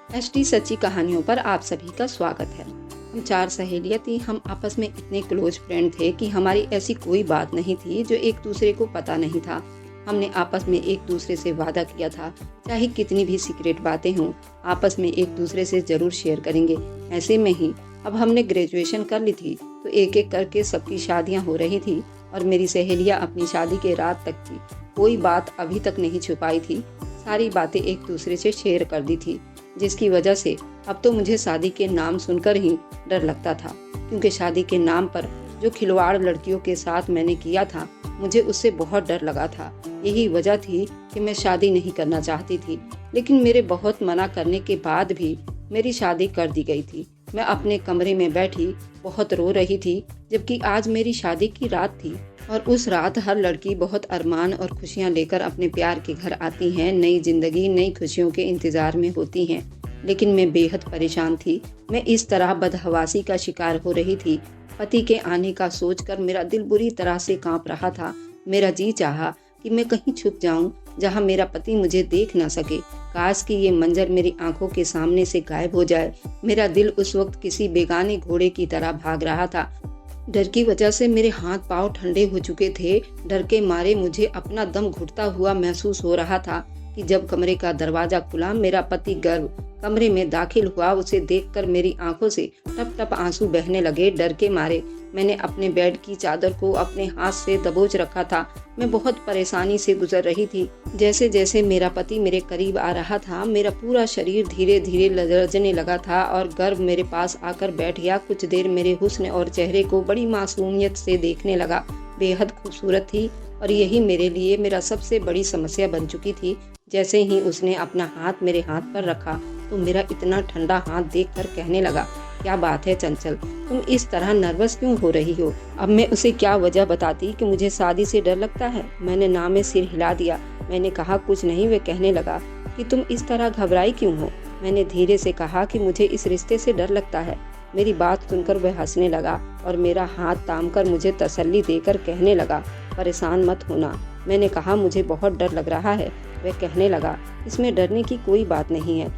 एसटी सच्ची कहानियों पर आप सभी का स्वागत है। हम 4 सहेलियां थी। हम आपस में इतने क्लोज फ्रेंड थे कि हमारी ऐसी कोई बात नहीं थी जो एक दूसरे को पता नहीं था। हमने आपस में एक दूसरे से वादा किया था, चाहे कितनी भी सीक्रेट बातें हों, आपस में एक दूसरे से जरूर शेयर करेंगे। ऐसे में ही अब हमने ग्रेजुएशन कर ली थी, तो एक एक करके सबकी शादियां हो रही थी और मेरी सहेलियां अपनी शादी के रात तक थी। कोई बात अभी तक नहीं छुपाई थी, सारी बातें एक दूसरे से शेयर कर दी थी, जिसकी वजह से अब तो मुझे शादी के नाम सुनकर ही डर लगता था, क्योंकि शादी के नाम पर जो खिलवाड़ लड़कियों के साथ मैंने किया था, मुझे उससे बहुत डर लगा था। यही वजह थी कि मैं शादी नहीं करना चाहती थी, लेकिन मेरे बहुत मना करने के बाद भी मेरी शादी कर दी गई थी। मैं अपने कमरे में बैठी बहुत रो रही थी, जबकि आज मेरी शादी की रात थी और उस रात हर लड़की बहुत अरमान और खुशियां लेकर अपने प्यार के घर आती हैं, नई जिंदगी, नई खुशियों के इंतजार में होती हैं। लेकिन मैं बेहद परेशान थी। मैं इस तरह बदहवासी का शिकार हो रही थी। पति के आने का सोचकर मेरा दिल बुरी तरह से कांप रहा था। मेरा जी चाहा कि मैं कहीं छुप जाऊं, जहां मेरा पति मुझे देख ना सके। काश कि ये मंजर मेरी आंखों के सामने से गायब हो जाए। मेरा दिल उस वक्त किसी बेगाने घोड़े की तरह भाग रहा था। डर की वजह से मेरे हाथ पांव ठंडे हो चुके थे। डर के मारे मुझे अपना दम घुटता हुआ महसूस हो रहा था कि जब कमरे का दरवाजा खुला, मेरा पति गर्व कमरे में दाखिल हुआ। उसे देखकर मेरी आंखों से टप टप आंसू बहने लगे। डर के मारे मैंने अपने बेड की चादर को अपने हाथ से दबोच रखा था। मैं बहुत परेशानी से गुजर रही थी। जैसे जैसे मेरा पति मेरे करीब आ रहा था, मेरा पूरा शरीर धीरे धीरे लरजने लगा था और गर्व मेरे पास आकर बैठ गया। कुछ देर मेरे हुस्न और चेहरे को बड़ी मासूमियत से देखने लगा। बेहद खूबसूरत थी और यही मेरे लिए मेरा सबसे बड़ी समस्या बन चुकी थी। जैसे ही उसने अपना हाथ मेरे हाथ पर रखा तो मेरा इतना ठंडा हाथ देखकर कहने लगा, क्या बात है चंचल, तुम इस तरह नर्वस क्यों हो रही हो? अब मैं उसे क्या वजह बताती कि मुझे शादी से डर लगता है? मैंने ना में सिर हिला दिया। मैंने कहा, कुछ नहीं। वे कहने लगा कि तुम इस तरह घबराई क्यों हो? मैंने धीरे से कहा कि मुझे इस रिश्ते से डर लगता है। मेरी बात सुनकर वह हंसने लगा और मेरा हाथ थामकर मुझे तसल्ली देकर कहने लगा, परेशान मत होना। मैंने कहा, मुझे बहुत डर लग रहा है। वह कहने लगा, इसमें डरने की कोई बात नहीं है।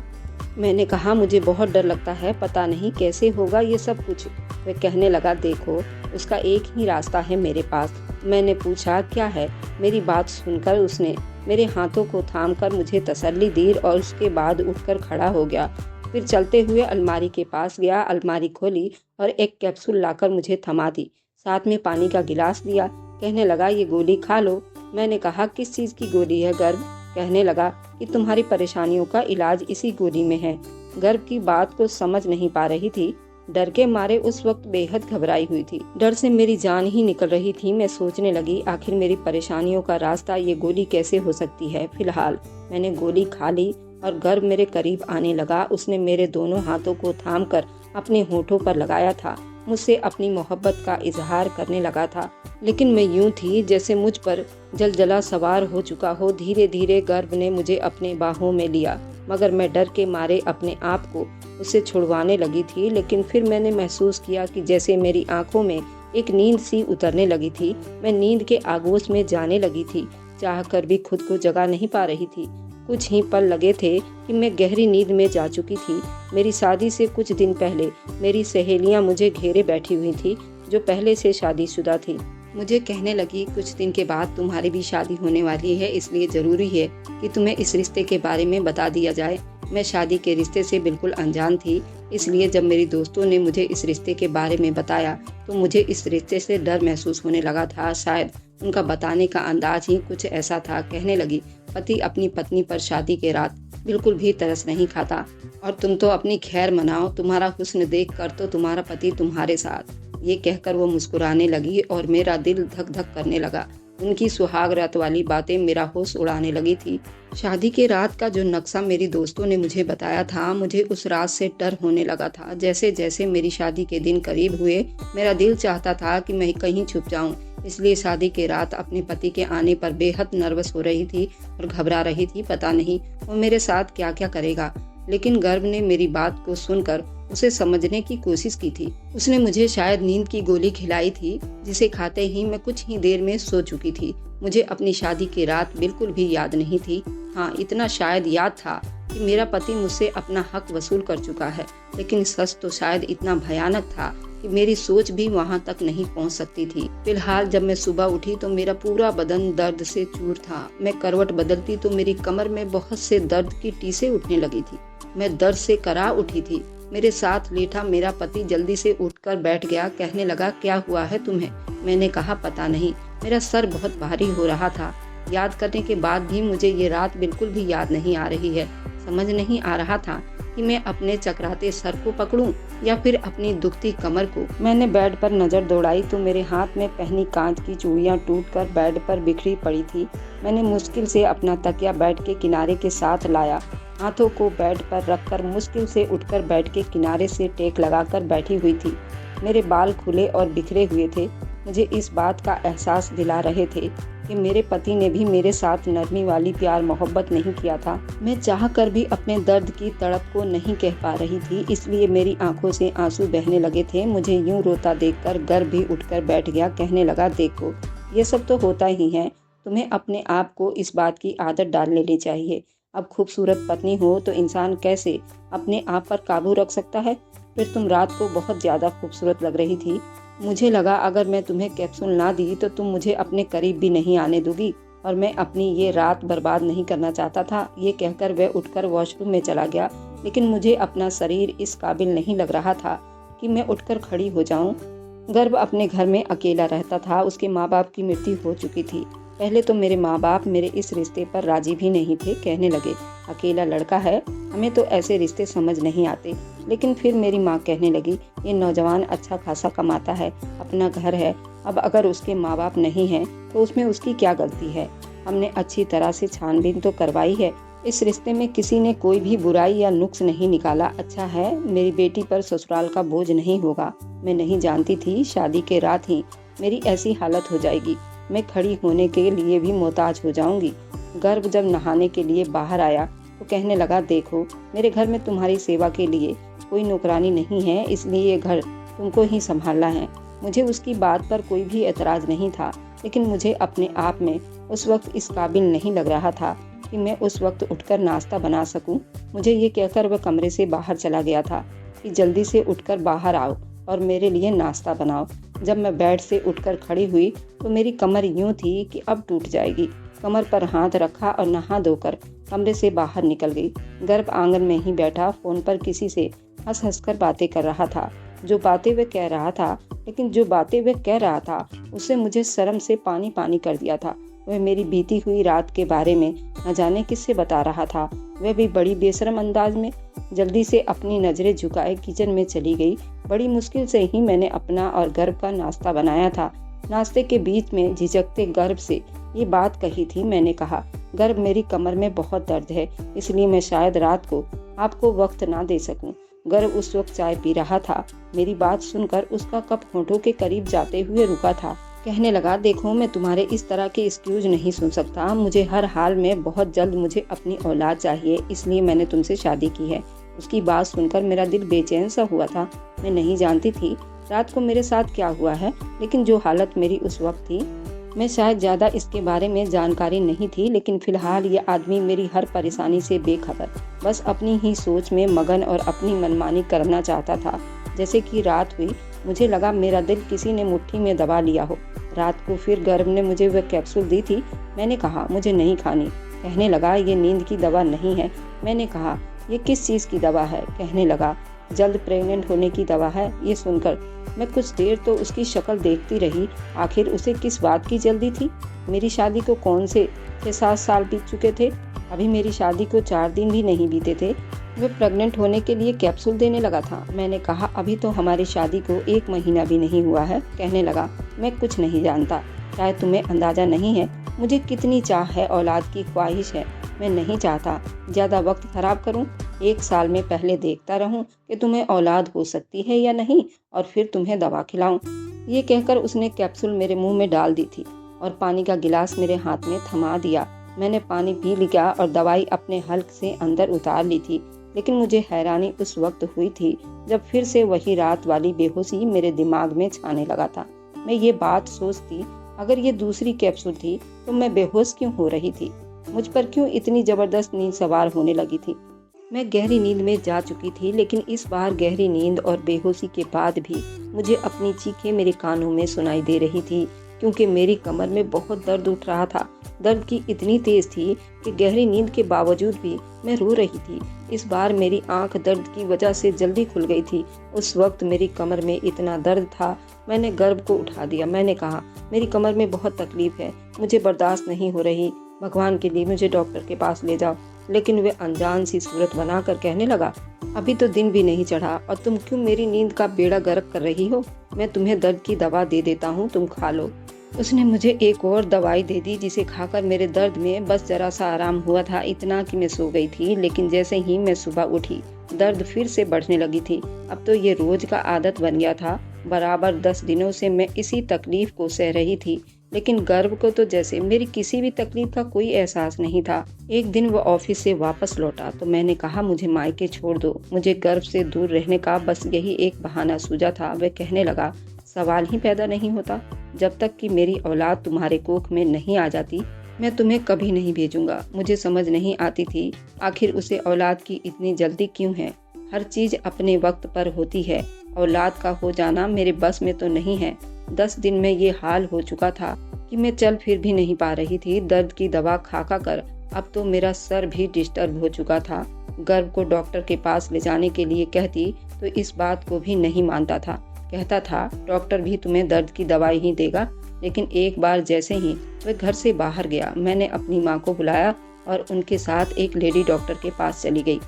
मैंने कहा, मुझे बहुत डर लगता है, पता नहीं कैसे होगा ये सब कुछ। वह कहने लगा, देखो उसका एक ही रास्ता है मेरे पास। मैंने पूछा, क्या है? मेरी बात सुनकर उसने मेरे हाथों को थामकर मुझे तसल्ली दी और उसके बाद उठकर खड़ा हो गया। फिर चलते हुए अलमारी के पास गया, अलमारी खोली और एक कैप्सूल लाकर मुझे थमा दी। साथ में पानी का गिलास दिया। कहने लगा, ये गोली खा लो। मैंने कहा, किस चीज़ की गोली है गर्भ? कहने लगा कि तुम्हारी परेशानियों का इलाज इसी गोली में है। गर्भ की बात को समझ नहीं पा रही थी। डर के मारे उस वक्त बेहद घबराई हुई थी। डर से मेरी जान ही निकल रही थी। मैं सोचने लगी, आखिर मेरी परेशानियों का रास्ता ये गोली कैसे हो सकती है। फिलहाल मैंने गोली खा ली और गर्भ मेरे करीब आने लगा। उसने मेरे दोनों हाथों को थामकर अपने होठों पर लगाया था। मुझसे अपनी मोहब्बत का इजहार करने लगा था, लेकिन मैं यूं थी जैसे मुझ पर जलजला सवार हो चुका हो। धीरे धीरे गर्भ ने मुझे अपने बाहों में लिया, मगर मैं डर के मारे अपने आप को उससे छुड़वाने लगी थी। लेकिन फिर मैंने महसूस किया कि जैसे मेरी आंखों में एक नींद सी उतरने लगी थी। मैं नींद के आगोश में जाने लगी थी, चाह कर भी खुद को जगा नहीं पा रही थी। कुछ ही पल लगे थे कि मैं गहरी नींद में जा चुकी थी। मेरी शादी से कुछ दिन पहले मेरी सहेलियां मुझे घेरे बैठी हुई थी, जो पहले से शादीशुदा थी। मुझे कहने लगी, कुछ दिन के बाद तुम्हारी भी शादी होने वाली है, इसलिए ज़रूरी है कि तुम्हें इस रिश्ते के बारे में बता दिया जाए। मैं शादी के रिश्ते से बिल्कुल अनजान थी, इसलिए जब मेरी दोस्तों ने मुझे इस रिश्ते के बारे में बताया तो मुझे इस रिश्ते से डर महसूस होने लगा था। शायद उनका बताने का अंदाज ही कुछ ऐसा था। कहने लगी, पति अपनी पत्नी पर शादी के रात बिल्कुल भी तरस नहीं खाता और तुम तो अपनी खैर मनाओ, तुम्हारा हुस्न देख कर तो तुम्हारा पति तुम्हारे साथ। ये कहकर वो मुस्कुराने लगी और मेरा दिल धक धक करने लगा। उनकी सुहाग रात वाली बातें मेरा होश उड़ाने लगी थी। शादी के रात का जो नक्शा मेरी दोस्तों ने मुझे बताया था, मुझे उस रात से डर होने लगा था। जैसे जैसे मेरी शादी के दिन करीब हुए, मेरा दिल चाहता था कि मैं कहीं छुप जाऊं। इसलिए शादी के रात अपने पति के आने पर बेहद नर्वस हो रही थी और घबरा रही थी। पता नहीं वो मेरे साथ क्या क्या करेगा। लेकिन गर्भ ने मेरी बात को सुनकर उसे समझने की कोशिश की थी। उसने मुझे शायद नींद की गोली खिलाई थी, जिसे खाते ही मैं कुछ ही देर में सो चुकी थी। मुझे अपनी शादी की रात बिल्कुल भी याद नहीं थी। हाँ, इतना शायद याद था कि मेरा पति मुझसे अपना हक वसूल कर चुका है, लेकिन सच तो शायद इतना भयानक था कि मेरी सोच भी वहां तक नहीं पहुंच सकती थी। फिलहाल जब मैं सुबह उठी तो मेरा पूरा बदन दर्द से चूर था। मैं करवट बदलती तो मेरी कमर में बहुत से दर्द की टीसें उठने लगी थी। मैं दर्द से करा उठी थी। मेरे साथ लेटा मेरा पति जल्दी से उठकर बैठ गया। कहने लगा, क्या हुआ है तुम्हें? मैंने कहा, पता नहीं, मेरा सर बहुत भारी हो रहा था। याद करने के बाद भी मुझे ये रात बिल्कुल भी याद नहीं आ रही है। समझ नहीं आ रहा था कि मैं अपने चकराते सर को पकड़ूं या फिर अपनी दुखती कमर को। मैंने बेड पर नजर दौड़ाई तो मेरे हाथ में पहनी कांच की चूड़ियां टूटकर बेड पर बिखरी पड़ी थी। मैंने मुश्किल से अपना तकिया बेड के किनारे के साथ लाया। हाथों को बेड पर रखकर मुश्किल से उठकर बेड के किनारे से टेक लगाकर बैठी हुई थी। मेरे बाल खुले और बिखरे हुए थे। मुझे इस बात का एहसास दिला रहे थे कि मेरे पति ने भी मेरे साथ नरमी वाली प्यार मोहब्बत नहीं किया था। मैं चाह कर भी अपने दर्द की तड़प को नहीं कह पा रही थी, इसलिए मेरी आंखों से आंसू बहने लगे थे। मुझे यूं रोता देखकर गर्भ भी उठकर बैठ गया। कहने लगा, देखो ये सब तो होता ही है, तुम्हें अपने आप को इस बात की आदत डाल लेनी चाहिए। अब खूबसूरत पत्नी हो तो इंसान कैसे अपने आप पर काबू रख सकता है। फिर तुम रात को बहुत ज्यादा खूबसूरत लग रही थी। मुझे लगा अगर मैं तुम्हें कैप्सूल ना दी तो तुम मुझे अपने करीब भी नहीं आने दोगी, और मैं अपनी ये रात बर्बाद नहीं करना चाहता था। ये कहकर वह उठकर वॉशरूम में चला गया, लेकिन मुझे अपना शरीर इस काबिल नहीं लग रहा था कि मैं उठकर खड़ी हो जाऊं। गर्भ अपने घर में अकेला रहता था। उसके माँ बाप की मृत्यु हो चुकी थी। पहले तो मेरे माँ बाप मेरे इस रिश्ते पर राजी भी नहीं थे। कहने लगे, अकेला लड़का है, हमें तो ऐसे रिश्ते समझ नहीं आते। लेकिन फिर मेरी माँ कहने लगी, ये नौजवान अच्छा खासा कमाता है, अपना घर है, अब अगर उसके माँ बाप नहीं हैं तो उसमें उसकी क्या गलती है। हमने अच्छी तरह से छानबीन तो करवाई है। इस रिश्ते में किसी ने कोई भी बुराई या नुक्स नहीं निकाला। अच्छा है, मेरी बेटी पर ससुराल का बोझ नहीं होगा। मैं नहीं जानती थी शादी के रात ही मेरी ऐसी हालत हो जाएगी। मैं खड़ी होने के लिए भी मोहताज हो जाऊंगी। गर्भ जब नहाने के लिए बाहर आया तो कहने लगा, देखो मेरे घर में तुम्हारी सेवा के लिए कोई नौकरानी नहीं है, इसलिए ये घर तुमको ही संभालना है। मुझे उसकी बात पर कोई भी एतराज़ नहीं था, लेकिन मुझे अपने आप में उस वक्त इस काबिल नहीं लग रहा था कि मैं उस वक्त उठकर नाश्ता बना सकूं। मुझे ये कहकर वह कमरे से बाहर चला गया था कि जल्दी से उठकर बाहर आओ और मेरे लिए नाश्ता बनाओ। जब मैं बेड से उठकर खड़ी हुई तो मेरी कमर यूं थी कि अब टूट जाएगी। कमर पर हाथ रखा और नहा धोकर कमरे से बाहर निकल गई। गर्भ आंगन में ही बैठा फ़ोन पर किसी से हंस हंस कर बातें कर रहा था। जो बातें वह कह रहा था उससे मुझे शर्म से पानी पानी कर दिया था। वह मेरी बीती हुई रात के बारे में न जाने किससे बता रहा था, वह भी बड़ी बेशर्म अंदाज में। जल्दी से अपनी नज़रें झुकाए किचन में चली गई। बड़ी मुश्किल से ही मैंने अपना और गर्भ का नाश्ता बनाया था। नाश्ते के बीच में झिझकते गर्भ से ये बात कही थी। मैंने कहा, गर्भ मेरी कमर में बहुत दर्द है, इसलिए मैं शायद रात को आपको वक्त ना दे सकूं। गर्भ उस वक्त चाय पी रहा था। मेरी बात सुनकर उसका कप होठों के करीब जाते हुए रुका था। कहने लगा, देखो मैं तुम्हारे इस तरह के एक्सक्यूज नहीं सुन सकता। मुझे हर हाल में बहुत जल्द मुझे अपनी औलाद चाहिए, इसलिए मैंने तुमसे शादी की है। उसकी बात सुनकर मेरा दिल बेचैन सा हुआ था। मैं नहीं जानती थी रात को मेरे साथ क्या हुआ है, लेकिन जो हालत मेरी उस वक्त थी, मैं शायद ज़्यादा इसके बारे में जानकारी नहीं थी। लेकिन फिलहाल ये आदमी मेरी हर परेशानी से बेखबर, बस अपनी ही सोच में मगन और अपनी मनमानी करना चाहता था। जैसे कि रात हुई, मुझे लगा मेरा दिल किसी ने मुट्ठी में दबा लिया हो। रात को फिर गर्भ ने मुझे वह कैप्सूल दी थी। मैंने कहा, मुझे नहीं खानी। कहने लगा, ये नींद की दवा नहीं है। मैंने कहा, ये किस चीज़ की दवा है? कहने लगा, जल्द प्रेग्नेंट होने की दवा है। ये सुनकर मैं कुछ देर तो उसकी शक्ल देखती रही। आखिर उसे किस बात की जल्दी थी? मेरी शादी को कौन से 6-7 साल बीत चुके थे। अभी मेरी शादी को 4 दिन भी नहीं बीते थे, वह प्रेग्नेंट होने के लिए कैप्सूल देने लगा था। मैंने कहा, अभी तो हमारी शादी को 1 महीना भी नहीं हुआ है। कहने लगा, मैं कुछ नहीं जानता, शायद तुम्हें अंदाज़ा नहीं है मुझे कितनी चाह है, औलाद की ख्वाहिश है। मैं नहीं चाहता ज़्यादा वक्त खराब करूं। 1 साल में पहले देखता रहूं कि तुम्हें औलाद हो सकती है या नहीं, और फिर तुम्हें दवा खिलाऊं। ये कहकर उसने कैप्सूल मेरे मुंह में डाल दी थी और पानी का गिलास मेरे हाथ में थमा दिया। मैंने पानी पी लिया और दवाई अपने हल्क से अंदर उतार ली थी। लेकिन मुझे हैरानी उस वक्त हुई थी जब फिर से वही रात वाली बेहोशी मेरे दिमाग में छाने लगा था। मैं ये बात सोचती, अगर ये दूसरी कैप्सूल थी तो मैं बेहोश क्यों हो रही थी? मुझ पर क्यों इतनी जबरदस्त नींद सवार होने लगी थी? मैं गहरी नींद में जा चुकी थी, लेकिन इस बार गहरी नींद और बेहोशी के बाद भी मुझे अपनी चीखें मेरे कानों में सुनाई दे रही थी, क्योंकि मेरी कमर में बहुत दर्द उठ रहा था। दर्द की इतनी तेज थी कि गहरी नींद के बावजूद भी मैं रो रही थी। इस बार मेरी आंख दर्द की वजह से जल्दी खुल गई थी। उस वक्त मेरी कमर में इतना दर्द था, मैंने गर्भ को उठा दिया। मैंने कहा, मेरी कमर में बहुत तकलीफ है, मुझे बर्दाश्त नहीं हो रही, भगवान के लिए मुझे डॉक्टर के पास ले जाओ। लेकिन वे अनजान सी सूरत बनाकर कहने लगा, अभी तो दिन भी नहीं चढ़ा और तुम क्यों मेरी नींद का बेड़ा गर्क कर रही हो? मैं तुम्हें दर्द की दवा दे देता हूँ, तुम खा लो। उसने मुझे एक और दवाई दे दी, जिसे खाकर मेरे दर्द में बस जरा सा आराम हुआ था, इतना कि मैं सो गई थी। लेकिन जैसे ही मैं सुबह उठी, दर्द फिर से बढ़ने लगी थी। अब तो ये रोज का आदत बन गया था। बराबर 10 दिनों से मैं इसी तकलीफ को सह रही थी, लेकिन गर्भ को तो जैसे मेरी किसी भी तकलीफ का कोई एहसास नहीं था। एक दिन वो ऑफिस से वापस लौटा तो मैंने कहा, मुझे मायके छोड़ दो, मुझे गर्भ से दूर रहने का बस यही एक बहाना सूझा था। वह कहने लगा, सवाल ही पैदा नहीं होता, जब तक कि मेरी औलाद तुम्हारे कोख में नहीं आ जाती मैं तुम्हें कभी नहीं भेजूंगा। मुझे समझ नहीं आती थी आखिर उसे औलाद की इतनी जल्दी क्यों है। हर चीज अपने वक्त पर होती है, औलाद का हो जाना मेरे बस में तो नहीं है। 10 दिन में ये हाल हो चुका था कि मैं चल फिर भी नहीं पा रही थी। दर्द की दवा खा कर अब तो मेरा सर भी डिस्टर्ब हो चुका था। गर्भ को डॉक्टर के पास ले जाने के लिए कहती तो इस बात को भी नहीं मानता था। कहता था, डॉक्टर भी तुम्हें दर्द की दवाई ही देगा। लेकिन एक बार जैसे ही वह घर से बाहर गया, मैंने अपनी माँ को बुलाया और उनके साथ एक लेडी डॉक्टर के पास चली गई।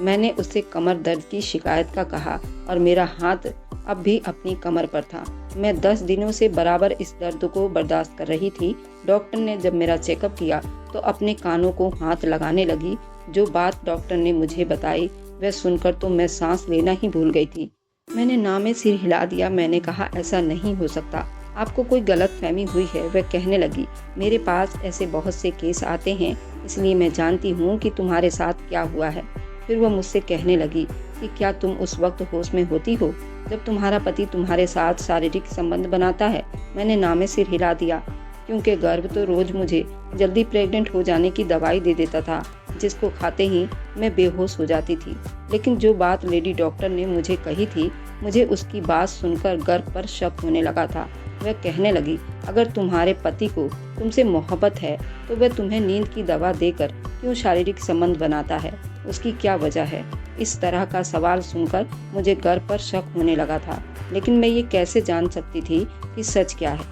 मैंने उससे कमर दर्द की शिकायत का कहा और मेरा हाथ अब भी अपनी कमर पर था। मैं 10 दिनों से बराबर इस दर्द को बर्दाश्त कर रही थी। डॉक्टर ने जब मेरा चेकअप किया तो अपने कानों को हाथ लगाने लगी। जो बात डॉक्टर ने मुझे बताई वह सुनकर तो मैं सांस लेना ही भूल गई थी। मैंने ना में सिर हिला दिया। मैंने कहा, ऐसा नहीं हो सकता, आपको कोई गलत फहमी हुई है। वह कहने लगी, मेरे पास ऐसे बहुत से केस आते हैं इसलिए मैं जानती हूँ कि तुम्हारे साथ क्या हुआ है। फिर वह मुझसे कहने लगी कि क्या तुम उस वक्त होश में होती हो जब तुम्हारा पति तुम्हारे साथ शारीरिक संबंध बनाता है? मैंने नामे सिर हिला दिया, क्योंकि गर्भ तो रोज मुझे जल्दी प्रेग्नेंट हो जाने की दवाई दे देता था, जिसको खाते ही मैं बेहोश हो जाती थी। लेकिन जो बात लेडी डॉक्टर ने मुझे कही थी, मुझे उसकी बात सुनकर गर्भ पर शक होने लगा था। वह कहने लगी, अगर तुम्हारे पति को तुमसे मोहब्बत है तो वह तुम्हें नींद की दवा देकर क्यों शारीरिक संबंध बनाता है? उसकी क्या वजह है? इस तरह का सवाल सुनकर मुझे गर्भ पर शक होने लगा था, लेकिन मैं ये कैसे जान सकती थी कि सच क्या है,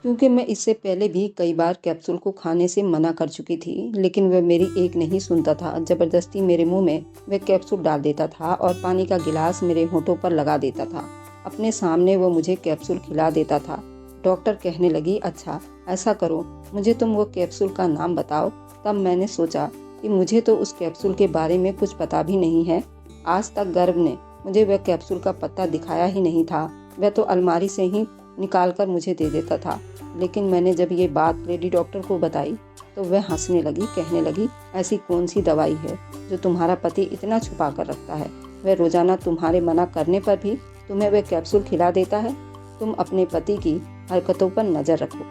क्योंकि मैं इससे पहले भी कई बार कैप्सूल को खाने से मना कर चुकी थी, लेकिन वह मेरी एक नहीं सुनता था। जबरदस्ती मेरे मुंह में वह कैप्सूल डाल देता था और पानी का गिलास मेरे होठों पर लगा देता था। अपने सामने वो मुझे कैप्सूल खिला देता था। डॉक्टर कहने लगी, अच्छा ऐसा करो, मुझे तुम वो कैप्सूल का नाम बताओ। तब मैंने सोचा कि मुझे तो उस कैप्सूल के बारे में कुछ पता भी नहीं है। आज तक गर्भ ने मुझे वह कैप्सूल का पत्ता दिखाया ही नहीं था। वह तो अलमारी से ही निकाल कर मुझे दे देता था। लेकिन मैंने जब ये बात लेडी डॉक्टर को बताई तो वह हंसने लगी, कहने लगी, ऐसी कौन सी दवाई है जो तुम्हारा पति इतना छुपा कर रखता है? वह रोजाना तुम्हारे मना करने पर भी तुम्हें वह कैप्सूल खिला देता है। तुम अपने पति की हरकतों पर नजर रखो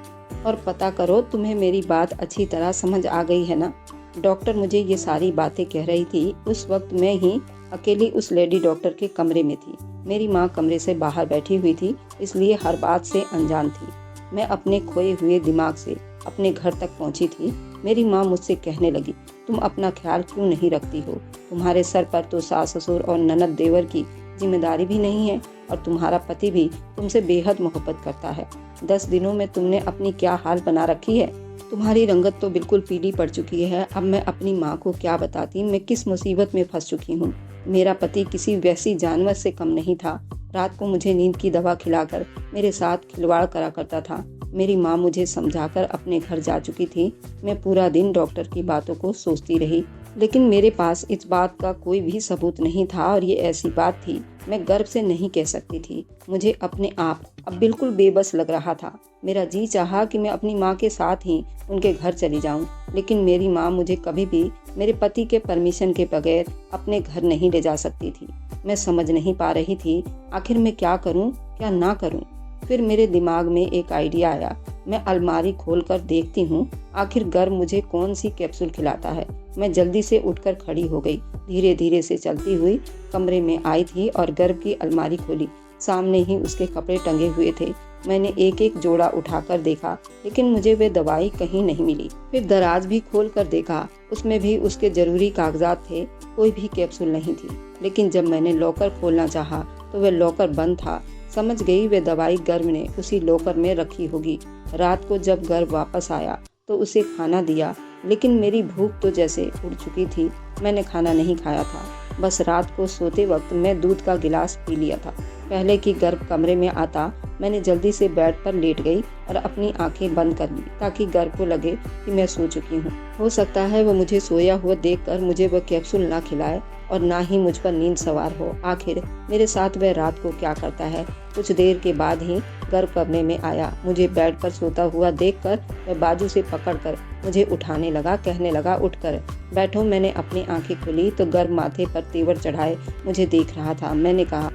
और पता करो। तुम्हें मेरी बात अच्छी तरह समझ आ गई है ना? डॉक्टर मुझे ये सारी बातें कह रही थी। उस वक्त मैं ही अकेली उस लेडी डॉक्टर के कमरे में थी। मेरी माँ कमरे से बाहर बैठी हुई थी, इसलिए हर बात से अनजान थी। मैं अपने खोए हुए दिमाग से अपने घर तक पहुंची थी। मेरी माँ मुझसे कहने लगी, तुम अपना ख्याल क्यों नहीं रखती हो? तुम्हारे सर पर तो सास ससुर और ननद देवर की जिम्मेदारी भी नहीं है, और तुम्हारा पति भी तुमसे बेहद मोहब्बत करता है। 10 दिनों में तुमने अपनी क्या हाल बना रखी है? तुम्हारी रंगत तो बिल्कुल पीली पड़ चुकी है। अब मैं अपनी माँ को क्या बताती मैं किस मुसीबत में फंस चुकी हूँ। मेरा पति किसी वैसी जानवर से कम नहीं था। रात को मुझे नींद की दवा खिलाकर मेरे साथ खिलवाड़ करा करता था। मेरी माँ मुझे समझाकर अपने घर जा चुकी थी। मैं पूरा दिन डॉक्टर की बातों को सोचती रही, लेकिन मेरे पास इस बात का कोई भी सबूत नहीं था, और ये ऐसी बात थी मैं गर्व से नहीं कह सकती थी। मुझे अपने आप अब बिल्कुल बेबस लग रहा था। मेरा जी चाहा कि मैं अपनी माँ के साथ ही उनके घर चली जाऊं, लेकिन मेरी माँ मुझे कभी भी मेरे पति के परमिशन के बगैर अपने घर नहीं ले जा सकती थी। मैं समझ नहीं पा रही थी आखिर मैं क्या करूं, क्या ना करूं। फिर मेरे दिमाग में एक आइडिया आया। मैं अलमारी खोलकर देखती हूँ आखिर गर्भ मुझे कौन सी कैप्सूल खिलाता है। मैं जल्दी से उठकर खड़ी हो गई। धीरे धीरे से चलती हुई कमरे में आई थी और गर्भ की अलमारी खोली। सामने ही उसके कपड़े टंगे हुए थे। मैंने एक एक जोड़ा उठाकर देखा, लेकिन मुझे वे दवाई कहीं नहीं मिली। फिर दराज भी खोल कर देखा, उसमें भी उसके जरूरी कागजात थे। कोई भी कैप्सूल नहीं थी। लेकिन जब मैंने लॉकर खोलना चाहा तो वह लॉकर बंद था। समझ गई वे दवाई गर्भ ने उसी लॉकर में रखी होगी। रात को जब गर्भ वापस आया तो उसे खाना दिया, लेकिन मेरी भूख तो जैसे उड़ चुकी थी। मैंने खाना नहीं खाया था। बस रात को सोते वक्त मैं दूध का गिलास पी लिया था। पहले कि गर्भ कमरे में आता मैंने जल्दी से बेड पर लेट गई और अपनी आंखें बंद कर ली, ताकि गर्भ को लगे कि मैं सो चुकी हूँ। हो सकता है वह मुझे सोया हुआ देखकर मुझे वह कैप्सूल ना खिलाए और ना ही मुझ पर नींद सवार हो। आखिर मेरे साथ वह रात को क्या करता है। कुछ देर के बाद ही गर्भ कमरे में आया। मुझे बेड पर सोता हुआ देखकर वह बाजू से पकड़कर मुझे उठाने लगा, कहने लगा, उठकर बैठो। मैंने अपनी आंखें खोली तो गर्भ माथे पर तेवर चढ़ाए मुझे देख रहा था। मैंने कहा,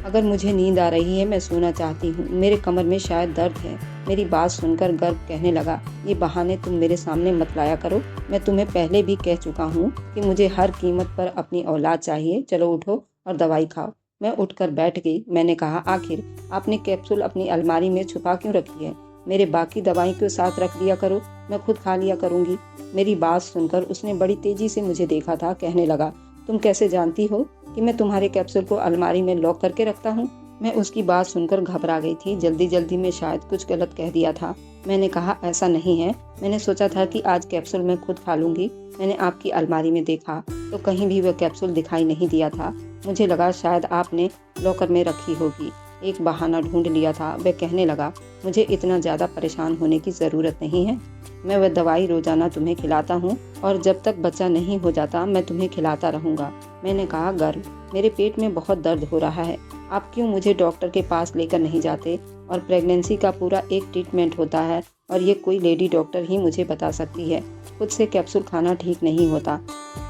अगर मुझे नींद आ रही है, मैं सोना चाहती हूँ, मेरे कमर में शायद दर्द है। मेरी बात सुनकर गर्भ कहने लगा, ये बहाने तुम मेरे सामने मत लाया करो। मैं तुम्हें पहले भी कह चुका हूँ कि मुझे हर कीमत पर अपनी औलाद चाहिए। चलो उठो और दवाई खाओ। मैं उठकर बैठ गई। मैंने कहा, आखिर आपने कैप्सूल अपनी अलमारी में छुपा क्यों रखी है? मेरे बाकी दवाई के साथ रख लिया करो, मैं खुद खा लिया करूँगी। मेरी बात सुनकर उसने बड़ी तेजी से मुझे देखा था। कहने लगा, तुम कैसे जानती हो कि मैं तुम्हारे कैप्सूल को अलमारी में लॉक करके रखता हूँ? मैं उसकी बात सुनकर घबरा गई थी। जल्दी जल्दी में शायद कुछ गलत कह दिया था। मैंने कहा, ऐसा नहीं है, मैंने सोचा था कि आज कैप्सूल मैं खुद खा लूंगी। मैंने आपकी अलमारी में देखा तो कहीं भी वह कैप्सूल दिखाई नहीं दिया था। मुझे लगा शायद आपने लॉकर में रखी होगी। एक बहाना ढूंढ लिया था। वह कहने लगा, मुझे इतना ज़्यादा परेशान होने की ज़रूरत नहीं है। मैं वह दवाई रोजाना तुम्हें खिलाता हूँ और जब तक बच्चा नहीं हो जाता मैं तुम्हें खिलाता रहूँगा। मैंने कहा, गर्भ, मेरे पेट में बहुत दर्द हो रहा है। आप क्यों मुझे डॉक्टर के पास लेकर नहीं जाते? और प्रेगनेंसी का पूरा एक ट्रीटमेंट होता है और ये कोई लेडी डॉक्टर ही मुझे बता सकती है। खुद से कैप्सूल खाना ठीक नहीं होता।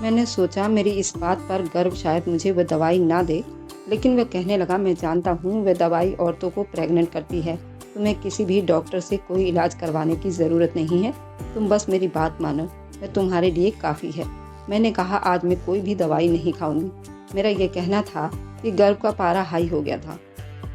मैंने सोचा मेरी इस बात पर गर्व शायद मुझे वह दवाई ना दे, लेकिन वह कहने लगा, मैं जानता हूँ वह दवाई औरतों को प्रेग्नेंट करती है। तुम्हें किसी भी डॉक्टर से कोई इलाज करवाने की ज़रूरत नहीं है, तुम बस मेरी बात मानो, वह तुम्हारे लिए काफ़ी है। मैंने कहा आज मैं कोई भी दवाई नहीं खाऊंगी। मेरा यह कहना था कि गर्व का पारा हाई हो गया था।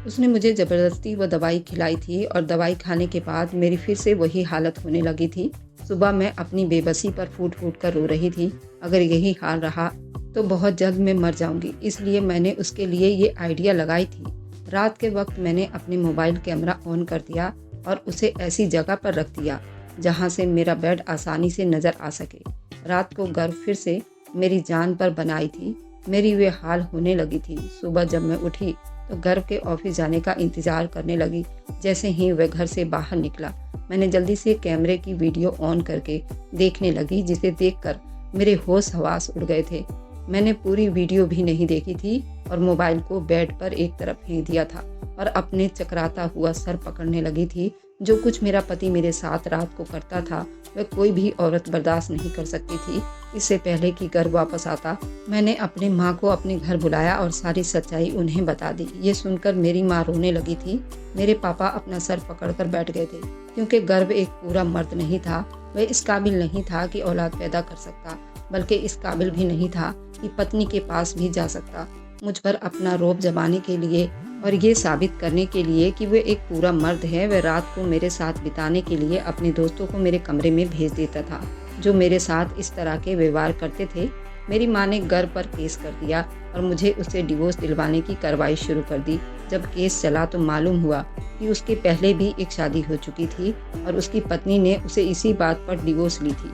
उसने मुझे ज़बरदस्ती वह दवाई खिलाई थी और दवाई खाने के बाद मेरी फिर से वही हालत होने लगी थी। सुबह मैं अपनी बेबसी पर फूट फूट कर रो रही थी। अगर यही हाल रहा तो बहुत जल्द मैं मर जाऊंगी, इसलिए मैंने उसके लिए ये आइडिया लगाई थी। रात के वक्त मैंने अपने मोबाइल कैमरा ऑन कर दिया और उसे ऐसी जगह पर रख दिया जहाँ से मेरा बेड आसानी से नज़र आ सके। रात को गर्व फिर से मेरी जान पर बनाई थी। मेरी वे हाल होने लगी थी। सुबह जब मैं उठी तो गर्व के ऑफिस जाने का इंतज़ार करने लगी। जैसे ही वह घर से बाहर निकला, मैंने जल्दी से कैमरे की वीडियो ऑन करके देखने लगी, जिसे देखकर मेरे होश हवास उड़ गए थे। मैंने पूरी वीडियो भी नहीं देखी थी और मोबाइल को बेड पर एक तरफ फेंक दिया था और अपने चकराता हुआ सर पकड़ने लगी थी। जो कुछ मेरा पति मेरे साथ रात को करता था वह कोई भी औरत बर्दाश्त नहीं कर सकती थी। इससे पहले कि गर्व वापस आता, मैंने अपनी माँ को अपने घर बुलाया और सारी सच्चाई उन्हें बता दी। ये सुनकर मेरी माँ रोने लगी थी। मेरे पापा अपना सर पकड़कर बैठ गए थे, क्योंकि गर्व एक पूरा मर्द नहीं था। वह इस काबिल नहीं था कि औलाद पैदा कर सकता, बल्कि इस काबिल भी नहीं था कि पत्नी के पास भी जा सकता। मुझ पर अपना रौब जमाने के लिए और ये साबित करने के लिए कि वह एक पूरा मर्द है, वह रात को मेरे साथ बिताने के लिए अपने दोस्तों को मेरे कमरे में भेज देता था, जो मेरे साथ इस तरह के व्यवहार करते थे। मेरी माँ ने गर्व पर केस कर दिया और मुझे उससे डिवोर्स दिलवाने की कार्रवाई शुरू कर दी। जब केस चला तो मालूम हुआ कि उसके पहले भी एक शादी हो चुकी थी और उसकी पत्नी ने उसे इसी बात पर डिवोर्स ली थी।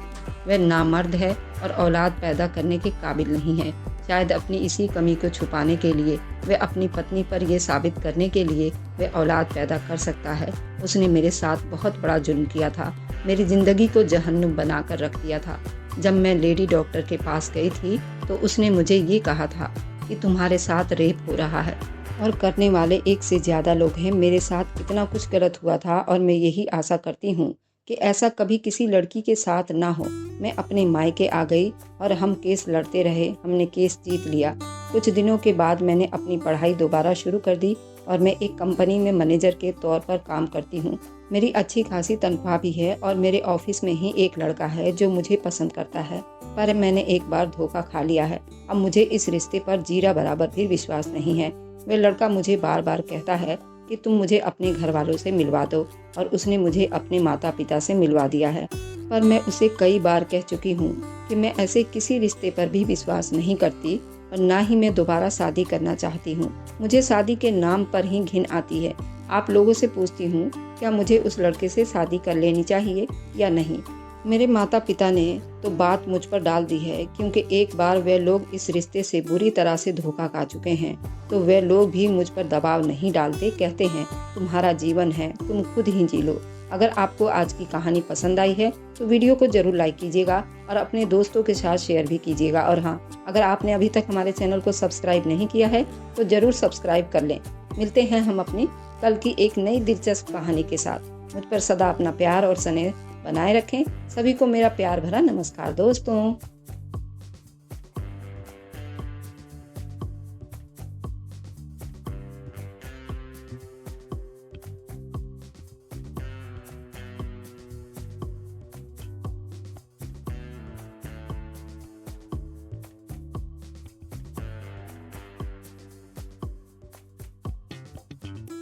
वह नामर्द है और औलाद पैदा करने के काबिल नहीं है। शायद अपनी इसी कमी को छुपाने के लिए, वह अपनी पत्नी पर यह साबित करने के लिए वह औलाद पैदा कर सकता है। उसने मेरे साथ बहुत बड़ा जुल्म किया था, मेरी ज़िंदगी को जहन्नुम बना कर रख दिया था। जब मैं लेडी डॉक्टर के पास गई थी तो उसने मुझे ये कहा था कि तुम्हारे साथ रेप हो रहा है और करने वाले एक से ज़्यादा लोग हैं। मेरे साथ कितना कुछ गलत हुआ था और मैं यही आशा करती हूँ कि ऐसा कभी किसी लड़की के साथ ना हो। मैं अपने मायके आ गई और हम केस लड़ते रहे। हमने केस जीत लिया। कुछ दिनों के बाद मैंने अपनी पढ़ाई दोबारा शुरू कर दी और मैं एक कंपनी में मैनेजर के तौर पर काम करती हूँ। मेरी अच्छी खासी तनख्वाह भी है और मेरे ऑफिस में ही एक लड़का है जो मुझे पसंद करता है, पर मैंने एक बार धोखा खा लिया है। अब मुझे इस रिश्ते पर जीरा बराबर भी विश्वास नहीं है। वह लड़का मुझे बार बार कहता है कि तुम मुझे अपने घर वालों से मिलवा दो, और उसने मुझे अपने माता पिता से मिलवा दिया है। पर मैं उसे कई बार कह चुकी हूँ कि मैं ऐसे किसी रिश्ते पर भी विश्वास नहीं करती और ना ही मैं दोबारा शादी करना चाहती हूँ। मुझे शादी के नाम पर ही घिन आती है। आप लोगों से पूछती हूँ, क्या मुझे उस लड़के से शादी कर लेनी चाहिए या नहीं? मेरे माता पिता ने तो बात मुझ पर डाल दी है, क्योंकि एक बार वे लोग इस रिश्ते से बुरी तरह से धोखा खा चुके हैं, तो वे लोग भी मुझ पर दबाव नहीं डालते। कहते हैं तुम्हारा जीवन है, तुम खुद ही जी लो। अगर आपको आज की कहानी पसंद आई है तो वीडियो को जरूर लाइक कीजिएगा और अपने दोस्तों के साथ शेयर भी कीजिएगा। और हाँ, अगर आपने अभी तक हमारे चैनल को सब्सक्राइब नहीं किया है तो जरूर सब्सक्राइब कर लें। मिलते हैं हम अपनी कल की एक नई दिलचस्प कहानी के साथ। मुझ पर सदा अपना प्यार और स्नेह बनाए रखें। सभी को मेरा प्यार भरा नमस्कार दोस्तों।